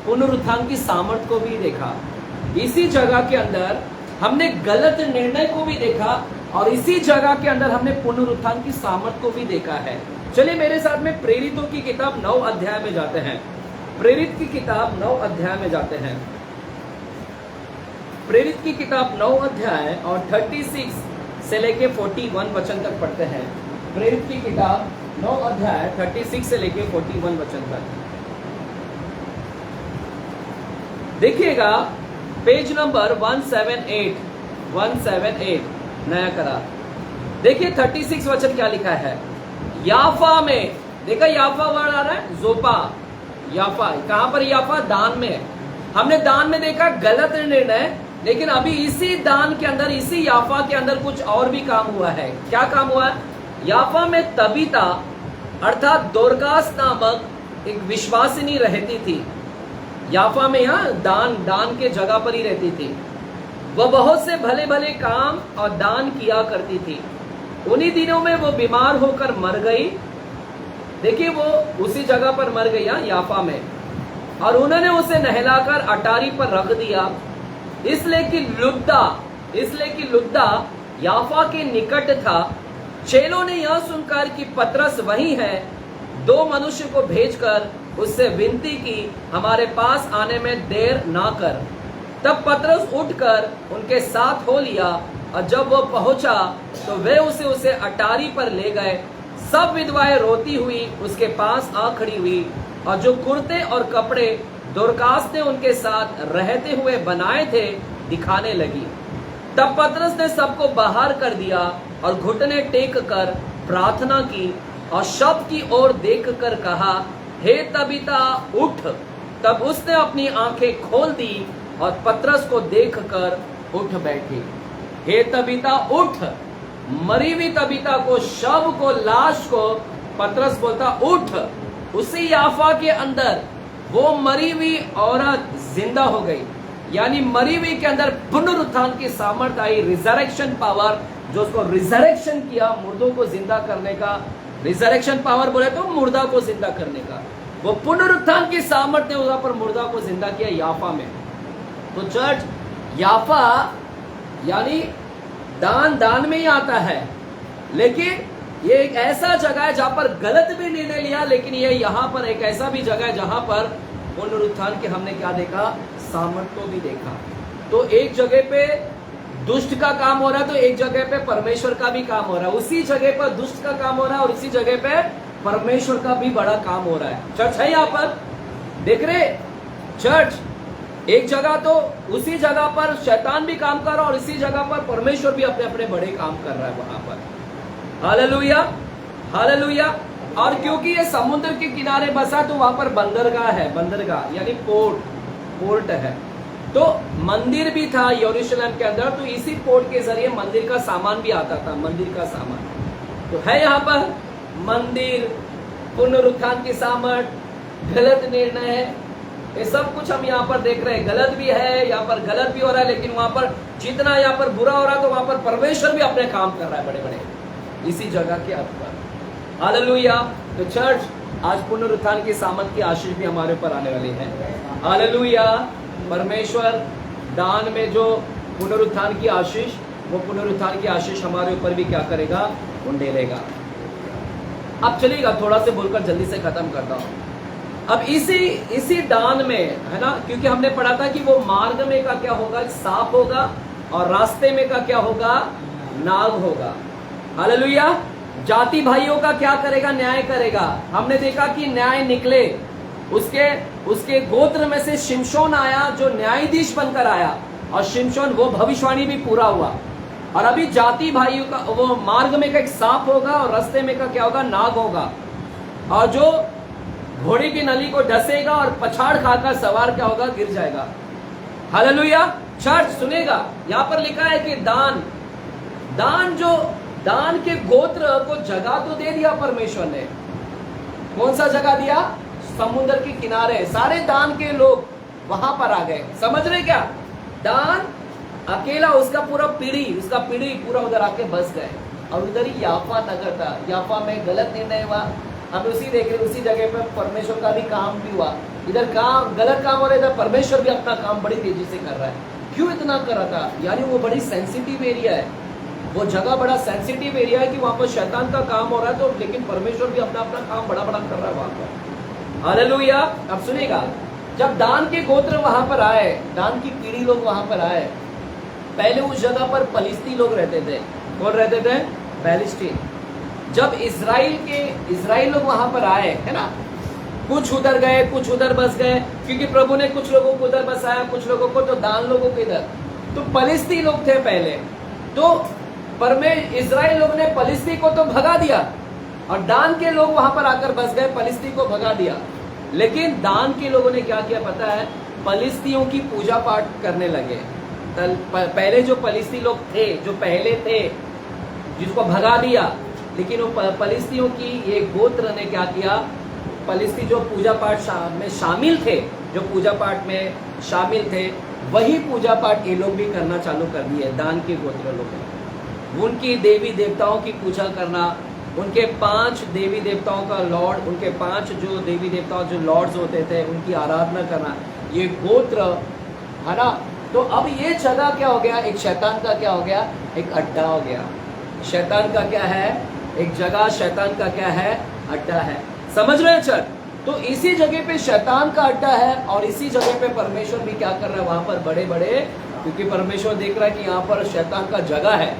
पुनरुत्थान की सामर्थ को भी देखा। इसी जगह के अंदर हमने गलत निर्णय को भी देखा, और इसी जगह के अंदर हमने पुनरुत्थान की सामर्थ को भी देखा है। चलिए मेरे साथ में प्रेरितों की किताब 9 अध्याय में जाते हैं। प्रेरित की किताब 9 अध्याय में जाते हैं। प्रेरित की किताब 9 अध्याय और 36 से लेके 41 वचन तक पढ़ते हैं। प्रेरित की किताब 9 अध्याय 36 से लेके 41 वचन तक देखिएगा। पेज नंबर 178 नया करार। देखिए 36 वचन क्या लिखा है। याफा में, देखा याफा वर्ड आ रहा है, जोपा, याफा। कहां पर याफा? दान में। हमने दान में देखा गलत निर्णय, लेकिन अभी इसी दान के अंदर, इसी याफा के अंदर कुछ और भी काम हुआ है। क्या काम हुआ है? याफा में तबीता अर्थात दोरकास नामक एक विश्वासिनी रहती थी। याफा में, यहाँ दान के जगह पर ही रहती थी। वह बहुत से भले भले काम और दान किया करती थी। उन्हीं दिनों में वो बीमार होकर मर गई। देखिए वो उसी जगह पर मर गई, याफा में, और उन्होंने उसे नहलाकर अटारी पर रख दिया, इसलिए कि लुद्दा इसलिए कि लुद्दा याफा के निकट था। चेलों ने यह सुनकर कि पतरस वही है, दो मनुष्य को भेजकर उससे विनती की, हमारे पास आने में देर ना कर। तब पतरस उठकर उनके साथ हो लिया, और जब वो पहुंचा तो वे उसे अटारी पर ले गए। सब विधवाएं रोती हुई उसके पास आ खड़ी हुई, और जो कुर्ते और कपड़े दोरकास ने उनके साथ रहते हुए बनाए थे दिखाने लगी। तब पतरस ने सबको बाहर कर दिया और घुटने टेक कर प्रार्थना की, और शब्द की ओर देख कर कहा, हे तबीता उठ। तब उसने अपनी आंखें खोल दी और पतरस को देखकर उठ बैठी। हे तबीता उठ। मरी हुई तबीता को, शव को, लाश को पतरस बोलता उठ। उसी याफा के अंदर वो मरी हुई औरत जिंदा हो गई, यानी मरी हुई के अंदर पुनरुत्थान की सामर्थ्य आई, रिजरेक्शन पावर, जो उसको रिजरेक्शन किया, मुर्दों को जिंदा करने का। रिजरेक्शन पावर बोले तो मुर्दा को जिंदा करने का, वो पुनरुत्थान की सामर्थ्य ने वहां पर मुर्दा को जिंदा किया याफा में। तो चर्च, याफा यानी दान में ही आता है, लेकिन ये एक ऐसा जगह है जहां पर गलत भी निर्णय लिया, लेकिन ये यहां पर एक ऐसा भी जगह है जहां पर पुनरुत्थान के हमने क्या देखा, सामर्थ्य को भी देखा। तो एक जगह पे दुष्ट का काम हो रहा है, तो एक जगह पे परमेश्वर का भी काम हो रहा है। उसी जगह पर दुष्ट का काम हो रहा है और उसी जगह पे परमेश्वर का भी बड़ा काम हो रहा है। चर्च है यहाँ पर, देख रहे चर्च, एक जगह तो उसी जगह पर शैतान भी काम कर रहा है और इसी जगह पर परमेश्वर भी अपने अपने बड़े काम कर रहा है वहां पर। Hallelujah, hallelujah. और क्योंकि ये समुद्र के किनारे बसा, तो वहां पर बंदरगाह है, बंदरगाह यानी पोर्ट है। तो मंदिर भी था यरूशलेम के अंदर, तो इसी पोर्ट के जरिए मंदिर का सामान भी आता था, मंदिर का सामान। तो है यहाँ पर मंदिर, पुनरुत्थान की सामर्थ, गलत निर्णय है, ये सब कुछ हम यहाँ पर देख रहे हैं। गलत भी है, यहाँ पर गलत भी हो रहा है, लेकिन वहां पर जितना यहाँ पर बुरा हो रहा है, तो वहां पर परमेश्वर भी अपने काम कर रहा है बड़े बड़े इसी जगह के ऊपर। हालेलुया। तो चर्च, आज पुनरुत्थान की सामर्थ की आशीष भी हमारे ऊपर आने वाली है। हालेलुया। परमेश्वर दान में जो पुनरुत्थान की आशीष, वो पुनरुत्थान की आशीष हमारे ऊपर भी क्या करेगा, उंडेलेगा। अब चलिएगा, थोड़ा से बोलकर जल्दी से खत्म करता हूं। अब इसी दान में है ना, क्योंकि हमने पढ़ा था कि वो मार्ग में का क्या होगा, सांप होगा, और रास्ते में का क्या होगा, नाग होगा। हालेलुया। जाति भाइयों का क्या करेगा, न्याय करेगा। हमने देखा कि न्याय निकले, उसके गोत्र में से शिमशोन आया, जो न्यायाधीश बनकर आया, और शिमशोन वो भविष्यवाणी भी पूरा हुआ। और अभी जाति भाइयों का वो मार्ग में का एक सांप होगा, और रास्ते में का क्या होगा, नाग होगा, और जो घोड़ी की नली को डसेगा और पछाड़ खाकर सवार क्या होगा, गिर जाएगा। हालेलुया। चर्च सुनेगा, यहाँ पर लिखा है कि दान के गोत्र को जगह तो दे दिया परमेश्वर ने। कौन सा जगह दिया, समुद्र के किनारे। सारे दान के लोग वहां पर आ गए, समझ रहे क्या। दान अकेला, उसका पीढ़ी पूरा उधर आके बस गए, और उधर ही याफा नगर था। याफा में गलत निर्णय हुआ, हम उसी देख रहे, उसी जगह पर परमेश्वर का भी काम भी हुआ। इधर काम गलत काम हो रहा है, इधर परमेश्वर भी अपना काम बड़ी तेजी से कर रहा है। क्यों इतना कर रहा था, यानी वो बड़ी सेंसिटिव एरिया है, वो जगह बड़ा सेंसिटिव एरिया है कि वहां पर शैतान का काम हो रहा है, तो लेकिन परमेश्वर भी अपना काम बड़ा कर रहा है वहां पर। हालेलुया। अब सुनिएगा, जब दान के गोत्र वहां पर आए, दान की पीढ़ी लोग वहां पर आए, पहले उस जगह पर पलिस्ती लोग रहते थे। कौन रहते थे, पैलेस्टीन। जब इजराइल लोग वहां पर आए, है ना, कुछ उधर गए, कुछ उधर बस गए, क्योंकि प्रभु ने कुछ लोगों को उधर बसाया, कुछ लोगों को, तो दान लोगों को इधर। तो पलिस्ती लोग थे पहले, तो इजराइल लोग ने पलिस्ती को तो भगा दिया, और दान के लोग वहां पर आकर बस गए, पलिस्ती को भगा दिया। लेकिन दान के लोगों ने क्या किया पता है, पलिस्तियों की पूजा पाठ करने लगे। पहले जो पलिस्ती लोग थे, जो पहले थे, जिसको भगा दिया, लेकिन वो पलिस्तियों की ये गोत्र ने क्या किया, पलिस्ती जो पूजा पाठ में शामिल थे, जो पूजा पाठ में शामिल थे, वही पूजा पाठ ये लोग भी करना चालू कर दिए। दान के गोत्र लोग उनकी देवी देवताओं की पूजा करना, उनके 5 देवी देवताओं का लॉर्ड, उनके 5 जो देवी देवताओं जो लॉर्ड्स होते थे, उनकी आराधना करना। ये गोत्र है ना, तो अब ये जगह क्या हो गया, एक शैतान का क्या हो गया, एक अड्डा हो गया। शैतान का क्या है, एक जगह शैतान का क्या है, अड्डा है। समझ रहे हैं चल? तो इसी जगह पे शैतान का अड्डा है और इसी जगह पे परमेश्वर भी क्या कर रहा है, वहां पर बड़े बड़े, क्योंकि परमेश्वर देख रहा है कि यहाँ पर शैतान का जगह है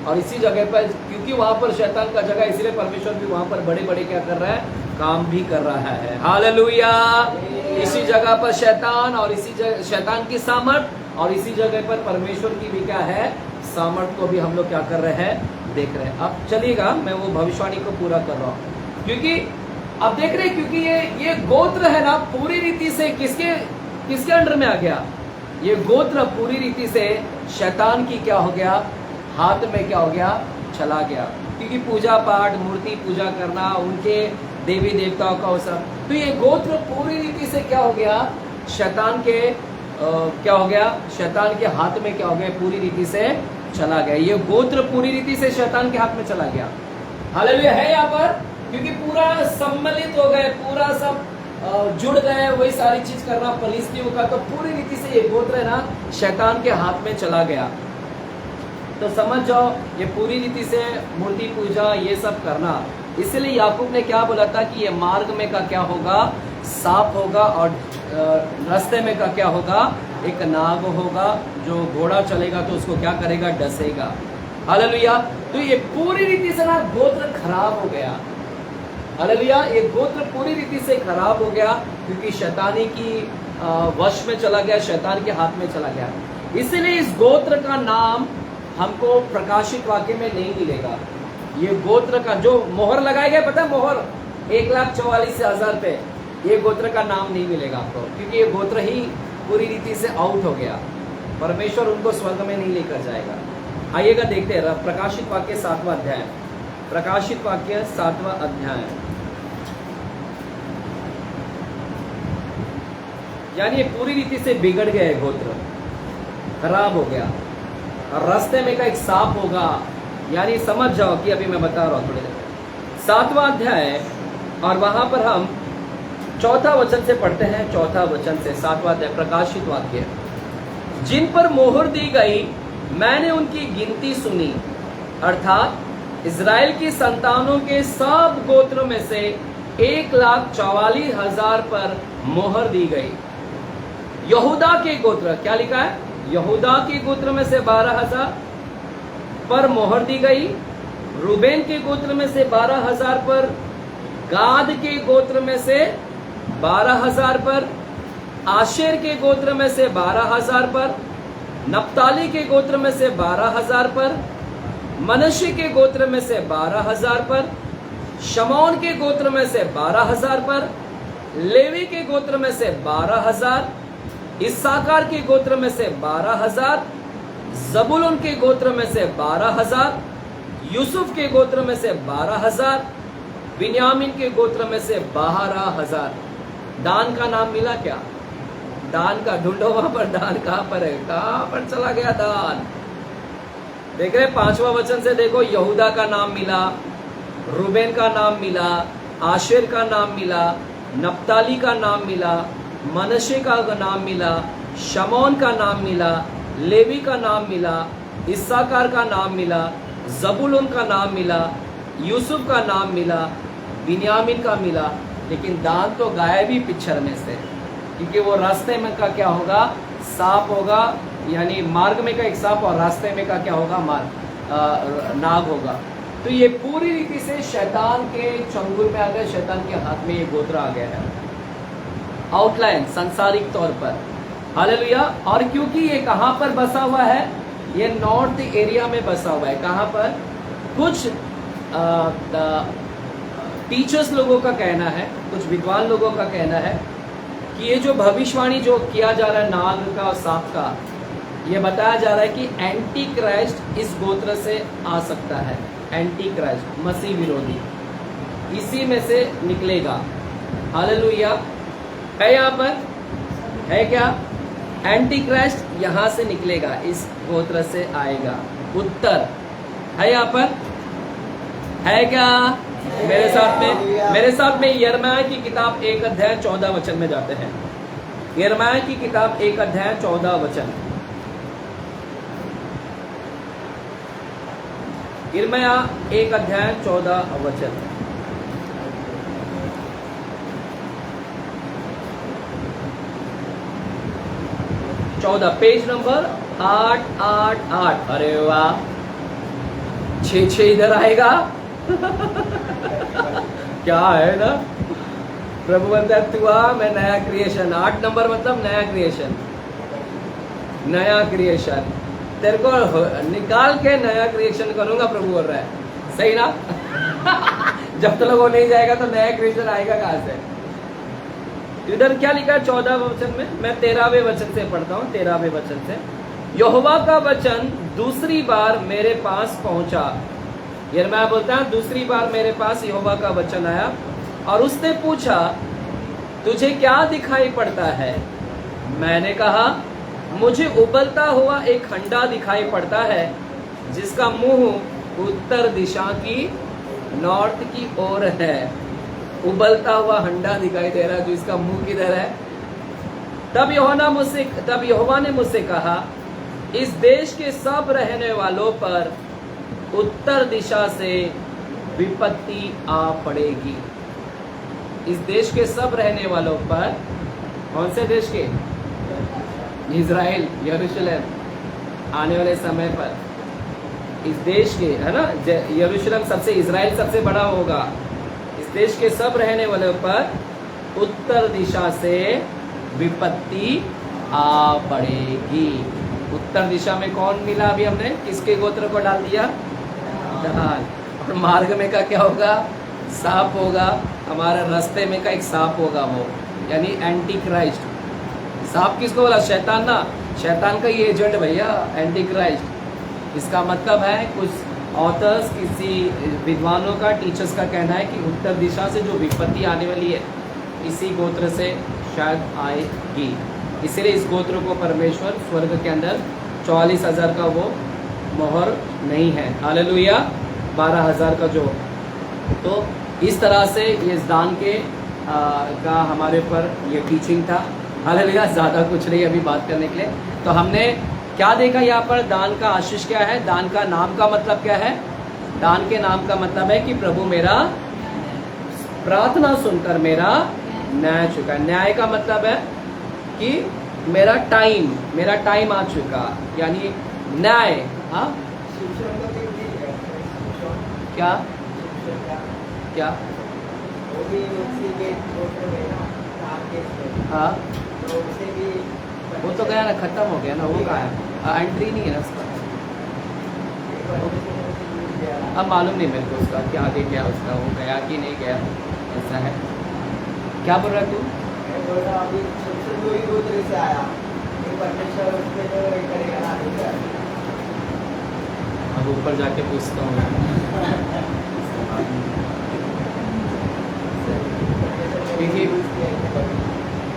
और इसी जगह पर, क्योंकि वहां पर शैतान का जगह, इसलिए परमेश्वर भी वहां पर बड़े बड़े क्या कर रहा है, काम भी कर रहा है। हालेलुया। इसी जगह पर शैतान और इसी जगह शैतान की सामर्थ और इसी जगह पर परमेश्वर की भी क्या है, सामर्थ को भी हम लोग क्या कर रहे हैं, देख रहे हैं। अब चलिएगा, मैं वो भविष्यवाणी को पूरा कर रहा हूँ, क्योंकि अब देख रहे हैं, क्योंकि ये गोत्र है ना, पूरी रीति से किसके अंडर में आ गया, ये गोत्र पूरी रीति से शैतान की क्या हो गया, हाथ में क्या हो गया, चला गया। क्योंकि पूजा पाठ, मूर्ति पूजा करना, उनके देवी देवताओं का सब, तो ये गोत्र पूरी रीति से क्या हो गया, शैतान के क्या हो गया, शैतान के हाथ में क्या हो गया, पूरी रीति से चला गया। ये गोत्र पूरी रीति से शैतान के हाथ में चला गया। हालेलुया है यहाँ पर, क्योंकि पूरा सम्मिलित हो गए, पूरा सब जुड़ गए, वही सारी चीज करना फलिस्तियों का, तो पूरी रीति से ये गोत्र है ना, शैतान के हाथ में चला गया। तो समझ जाओ, ये पूरी रीति से मूर्ति पूजा ये सब करना, इसलिए याकूब ने क्या बोला था कि ये मार्ग में का क्या होगा, सांप होगा, और रास्ते में का क्या होगा, एक नाग होगा, जो घोड़ा चलेगा तो उसको क्या करेगा, डसेगा। हालेलुया। तो ये पूरी रीति से ना गोत्र खराब हो गया। हालेलुया। ये गोत्र पूरी रीति से खराब हो गया, क्योंकि शैतानी की वश में चला गया, शैतान के हाथ में चला गया। इसलिए इस गोत्र का नाम हमको प्रकाशित वाक्य में नहीं मिलेगा। ये गोत्र का जो मोहर लगाया गया, पता है मोहर 1,44,000 पे, ये गोत्र का नाम नहीं मिलेगा आपको, क्योंकि ये गोत्र ही पूरी रीति से आउट हो गया। परमेश्वर उनको स्वर्ग में नहीं लेकर जाएगा। आइएगा देखते हैं प्रकाशित वाक्य 7वां अध्याय, प्रकाशित वाक्य 7वां अध्याय, यानी पूरी रीति से बिगड़ गए, गोत्र खराब हो गया, और रास्ते में का एक सांप होगा, यानी समझ जाओ कि अभी मैं बता रहा हूं थोड़ी देर। 7वां अध्याय, और वहां पर हम 4था वचन से पढ़ते हैं, 4था वचन से 7वां अध्याय, प्रकाशित वाक्य। जिन पर मोहर दी गई, मैंने उनकी गिनती सुनी, अर्थात इज़राइल की संतानों के सब गोत्रों में से 1,44,000 पर मोहर दी गई। यहूदा के गोत्र, क्या लिखा है, यहूदा के गोत्र में से 12,000 पर मोहर दी गई, रूबेन के गोत्र में से 12,000 पर, गाद के गोत्र में से 12,000 पर, आशेर के गोत्र में से 12,000 पर, नप्ताली के गोत्र में से 12,000 पर, मनश्शे के गोत्र में से 12,000 पर, शमौन के गोत्र में से 12,000 पर, लेवी के गोत्र में से 12,000, इस्साकार के गोत्र में से 12,000, जबूलून के गोत्र में से 12,000, यूसुफ के गोत्र में से 12,000, बिन्यामीन के गोत्र में से 12,000। दान का नाम मिला क्या? दान का ढूंढो, वहां पर दान कहां पर है, कहां पर चला गया दान? देख रहे 5वां वचन से देखो, यहूदा का नाम मिला, रूबेन का नाम मिला, आशेर का नाम मिला, नप्ताली का नाम मिला, मनश्शे का नाम मिला, शमौन का नाम मिला, लेवी का नाम मिला, इस्साकार का नाम मिला, जबूलून का नाम मिला, यूसुफ का नाम मिला, बिन्यामीन का मिला। लेकिन दान तो गायब ही पिक्चर में से, क्योंकि वो रास्ते में का क्या होगा, सांप होगा, यानी मार्ग में का एक सांप, और रास्ते में का क्या होगा, नाग होगा। तो ये पूरी रीति से शैतान के चंगुल में आ गए, शैतान के हाथ में ये गोत्र आ गया है। आउटलाइन सांसारिक तौर पर, हालेलुया। और क्योंकि ये कहाँ पर बसा हुआ है, ये नॉर्थ एरिया में बसा हुआ है। कहाँ पर? कुछ टीचर्स लोगों का कहना है, कुछ विद्वान लोगों का कहना है कि ये जो भविष्यवाणी जो किया जा रहा है नाग का और सांप का, ये बताया जा रहा है कि एंटी क्राइस्ट इस गोत्र से आ सकता है। एंटी क्राइस्ट, मसीह विरोधी, इसी में से निकलेगा। हालेलुया है। यहाँ पर है क्या? एंटी क्राइस्ट यहाँ से निकलेगा, इस गोत्र से आएगा। उत्तर है यहाँ पर, है क्या? मेरे साथ में यिर्मयाह की किताब 1 अध्याय 14 वचन में जाते हैं। यिर्मयाह की किताब 1 अध्याय 14 वचन, यिर्मयाह 1:14 14 पेज नंबर 888। अरे वाह, 6 इधर आएगा। क्या है ना, प्रभु बोलता है तू आ, मैं नया क्रिएशन। 8 नंबर मतलब नया क्रिएशन, नया क्रिएशन तेरे को निकाल के नया क्रिएशन करूंगा, प्रभु बोल रहा है। सही ना? जब तक वो नहीं जाएगा तो नया क्रिएशन आएगा कहां से? इधर क्या लिखा है 14वें वचन में? मैं 13वें वचन से पढ़ता हूँ। 13वें वचन से, यहोवा का वचन दूसरी बार मेरे पास पहुंचा। यिर्मयाह बोलता है दूसरी बार मेरे पास यहोवा का वचन आया और उसने पूछा, तुझे क्या दिखाई पड़ता है? मैंने कहा, मुझे उबलता हुआ एक हंडा दिखाई पड़ता है जिसका मुंह उत्तर दिशा की, नॉर्थ की ओर है। उबलता हुआ हंडा दिखाई दे रहा है, जो इसका मुंह किधर है? तब यहोवा ने मुझसे कहा, इस देश के सब रहने वालों पर उत्तर दिशा से विपत्ति आ पड़ेगी। इस देश के सब रहने वालों पर, कौन से देश के? इज़राइल, यरूशलेम। आने वाले समय पर इस देश के, है ना, यरूशलेम सबसे, इज़राइल सबसे बड़ा होगा। इस देश के सब रहने वालों पर उत्तर दिशा से विपत्ति आ पड़ेगी। उत्तर दिशा में कौन मिला? अभी हमने किसके गोत्र को डाल दिया? दान। और मार्ग में का क्या होगा? सांप होगा। हमारे रास्ते में का एक सांप होगा, वो यानी एंटी क्राइस्ट। सांप किसको बोला? शैतान ना, शैतान का ये एजेंट भैया, एंटी क्राइस्ट। इसका मतलब है, कुछ ऑथर्स, किसी विद्वानों का, टीचर्स का कहना है कि उत्तर दिशा से जो विपत्ति आने वाली है इसी गोत्र से शायद आएगी। इसीलिए इस गोत्र को परमेश्वर स्वर्ग के अंदर 44,000 का वो मोहर नहीं है। हालेलुया। 12,000 का जो, तो इस तरह से ये दान के का हमारे ऊपर ये टीचिंग था। हालेलुया। ज़्यादा कुछ नहीं अभी बात करने के लिए। तो हमने क्या देखा यहाँ पर? दान का आशीष क्या है? दान का नाम का मतलब क्या है? दान के नाम का मतलब है कि प्रभु मेरा प्रार्थना सुनकर मेरा न्याय चुका है। न्याय का मतलब है कि मेरा टाइम आ चुका, यानी न्याय। हाँ, क्या क्या? हाँ, वो तो गया ना, खत्म हो गया ना, वो कहाँ है? एंट्री नहीं है ना उसका। अब मालूम नहीं मेरे को उसका क्या आगे क्या उसका, वो गया कि नहीं गया, ऐसा है। क्या बोल रहा है तू? अब ऊपर जाके पूछता हूँ। देखिए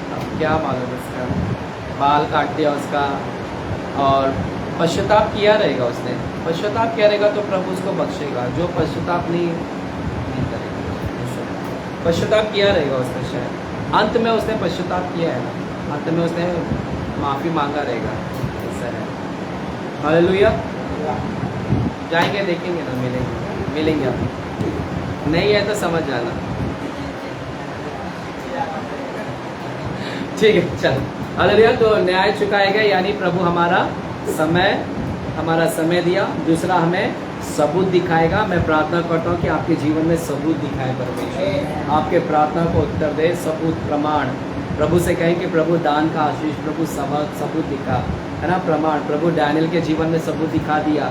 अब क्या मालूम उसका, बाल काट दिया उसका और पश्चाताप किया रहेगा उसने। पश्चाताप किया रहेगा तो प्रभु उसको बख्शेगा। जो पश्चाताप नहीं करेगा, पश्चाताप किया रहेगा उसने, शायद अंत में उसने पश्चाताप किया है ना, अंत में उसने माफ़ी मांगा रहेगा। ऐसा है। हालेलुया। जाएंगे, देखेंगे ना, मिलेंगे आप। नहीं है तो समझ जाना। ठीक है, चलो। हालेलुया। तो न्याय चुकाएगा, यानी प्रभु हमारा समय दिया। दूसरा, हमें सबूत दिखाएगा। मैं प्रार्थना करता हूँ कि आपके जीवन में सबूत दिखाए परमेश्वर, आपके प्रार्थना को उत्तर दे। सबूत, प्रमाण। प्रभु से कहें कि प्रभु दान का आशीष, प्रभु सबूत दिखा, है ना, प्रमाण। प्रभु डैनियल के जीवन में सबूत दिखा दिया,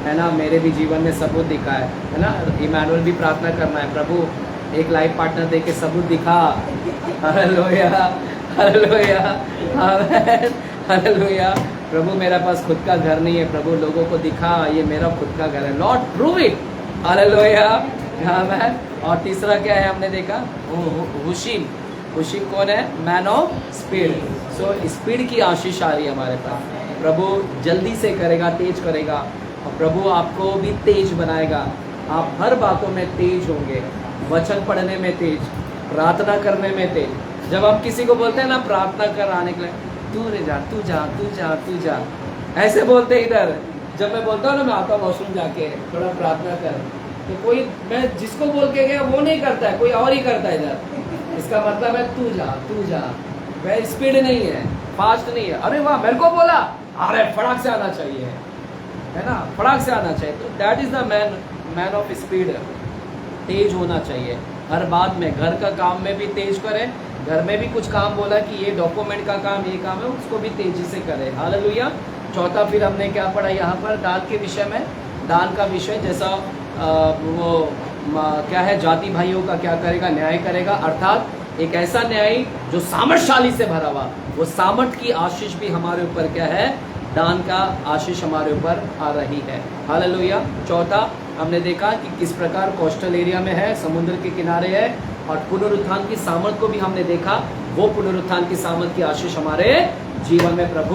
है ना, मेरे भी जीवन में सबूत दिखा है ना। इमैनुअल भी प्रार्थना करना है, प्रभु एक लाइफ पार्टनर दे के सबूत दिखा। Hallelujah, hallelujah, hallelujah. प्रभु मेरे पास खुद का घर नहीं है, प्रभु लोगों को दिखा ये मेरा खुद का घर है। Lord prove it. हालेलुया, आमेन। और तीसरा क्या है हमने देखा? हुशीम। हुशीम कौन है? Man of speed. So speed की आशीष आ रही है हमारे पास। प्रभु जल्दी से करेगा, तेज करेगा, और प्रभु आपको भी तेज बनाएगा। आप हर बातों में तेज होंगे, वचन पढ़ने में तेज, प्रार्थना करने में तेज। जब हम किसी को बोलते हैं ना प्रार्थना कर आने के लिए, तू रे जा, तू जा, तू जा, तू जा, ऐसे बोलते इधर, जब मैं बोलता हूँ ना मैं आता हूँ वॉशरूम जाके थोड़ा प्रार्थना कर, तो कोई मैं जिसको बोल के गया वो नहीं करता है, कोई और ही करता है इधर। इसका मतलब है तू जा। वह स्पीड नहीं है, फास्ट नहीं है। अरे वाह मेरे को बोला, अरे फटाक से आना चाहिए, है ना, फटाक से आना चाहिए। तो that is the man of speed. तेज होना चाहिए हर बात में। घर का काम में भी तेज करें, घर में भी कुछ काम बोला कि ये डॉक्यूमेंट का काम, ये काम है, उसको भी तेजी से करें। हालेलुया। चौथा फिर हमने क्या पढ़ा यहाँ पर दान के विषय में। दान का विषय जैसा क्या है, जाति भाइयों का क्या करेगा, न्याय करेगा, अर्थात एक ऐसा न्याय जो सामर्थशाली से भरा हुआ, वो सामर्थ की आशीष भी हमारे ऊपर क्या है, दान का आशीष हमारे ऊपर आ रही है। हालेलुया। चौथा हमने देखा कि किस प्रकार कोस्टल एरिया में है, समुद्र के किनारे है, और पुनरुत्थान की सामर्थ को भी हमने देखा। वो पुनरुत्थान की सामर्थ की आशीष हमारे जीवन में प्रभु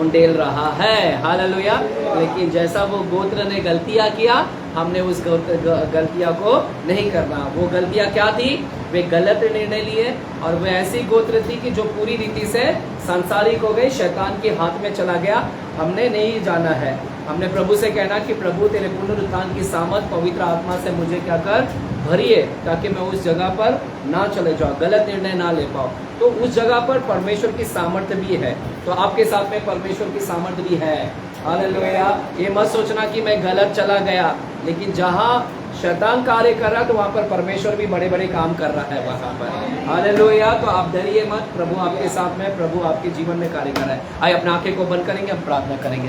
उंडेल रहा है। हालेलुया। लेकिन जैसा वो गोत्र ने गलतियां किया, हमने उस गलतियां को नहीं करना। वो गलतियां क्या थी, वे गलत निर्णय लिए, और वे ऐसी गोत्र थी कि जो पूरी रीति से सांसारिक हो गई, शैतान के हाथ में चला गया। हमने नहीं जाना है। हमने प्रभु से कहना कि प्रभु तेरे पुनरुत्थान की सामर्थ पवित्र आत्मा से मुझे क्या कर, भरिए, ताकि मैं उस जगह पर ना चले जाऊँ, गलत निर्णय ना ले पाऊँ। तो उस जगह पर परमेश्वर की सामर्थ्य भी है। तो आपके साथ में परमेश्वर की सामर्थ्य भी है। हालेलुया। ये मत सोचना कि मैं गलत चला गया, लेकिन जहाँ शैतान कार्य कर रहा है तो वहाँ पर परमेश्वर भी बड़े बड़े काम कर रहा है वहाँ पर। हालेलुया। तो आप डरिए मत, प्रभु आपके साथ में, प्रभु आपके जीवन में कार्य कर रहा है। आइए अपने आंखें को बंद करेंगे, हम प्रार्थना करेंगे।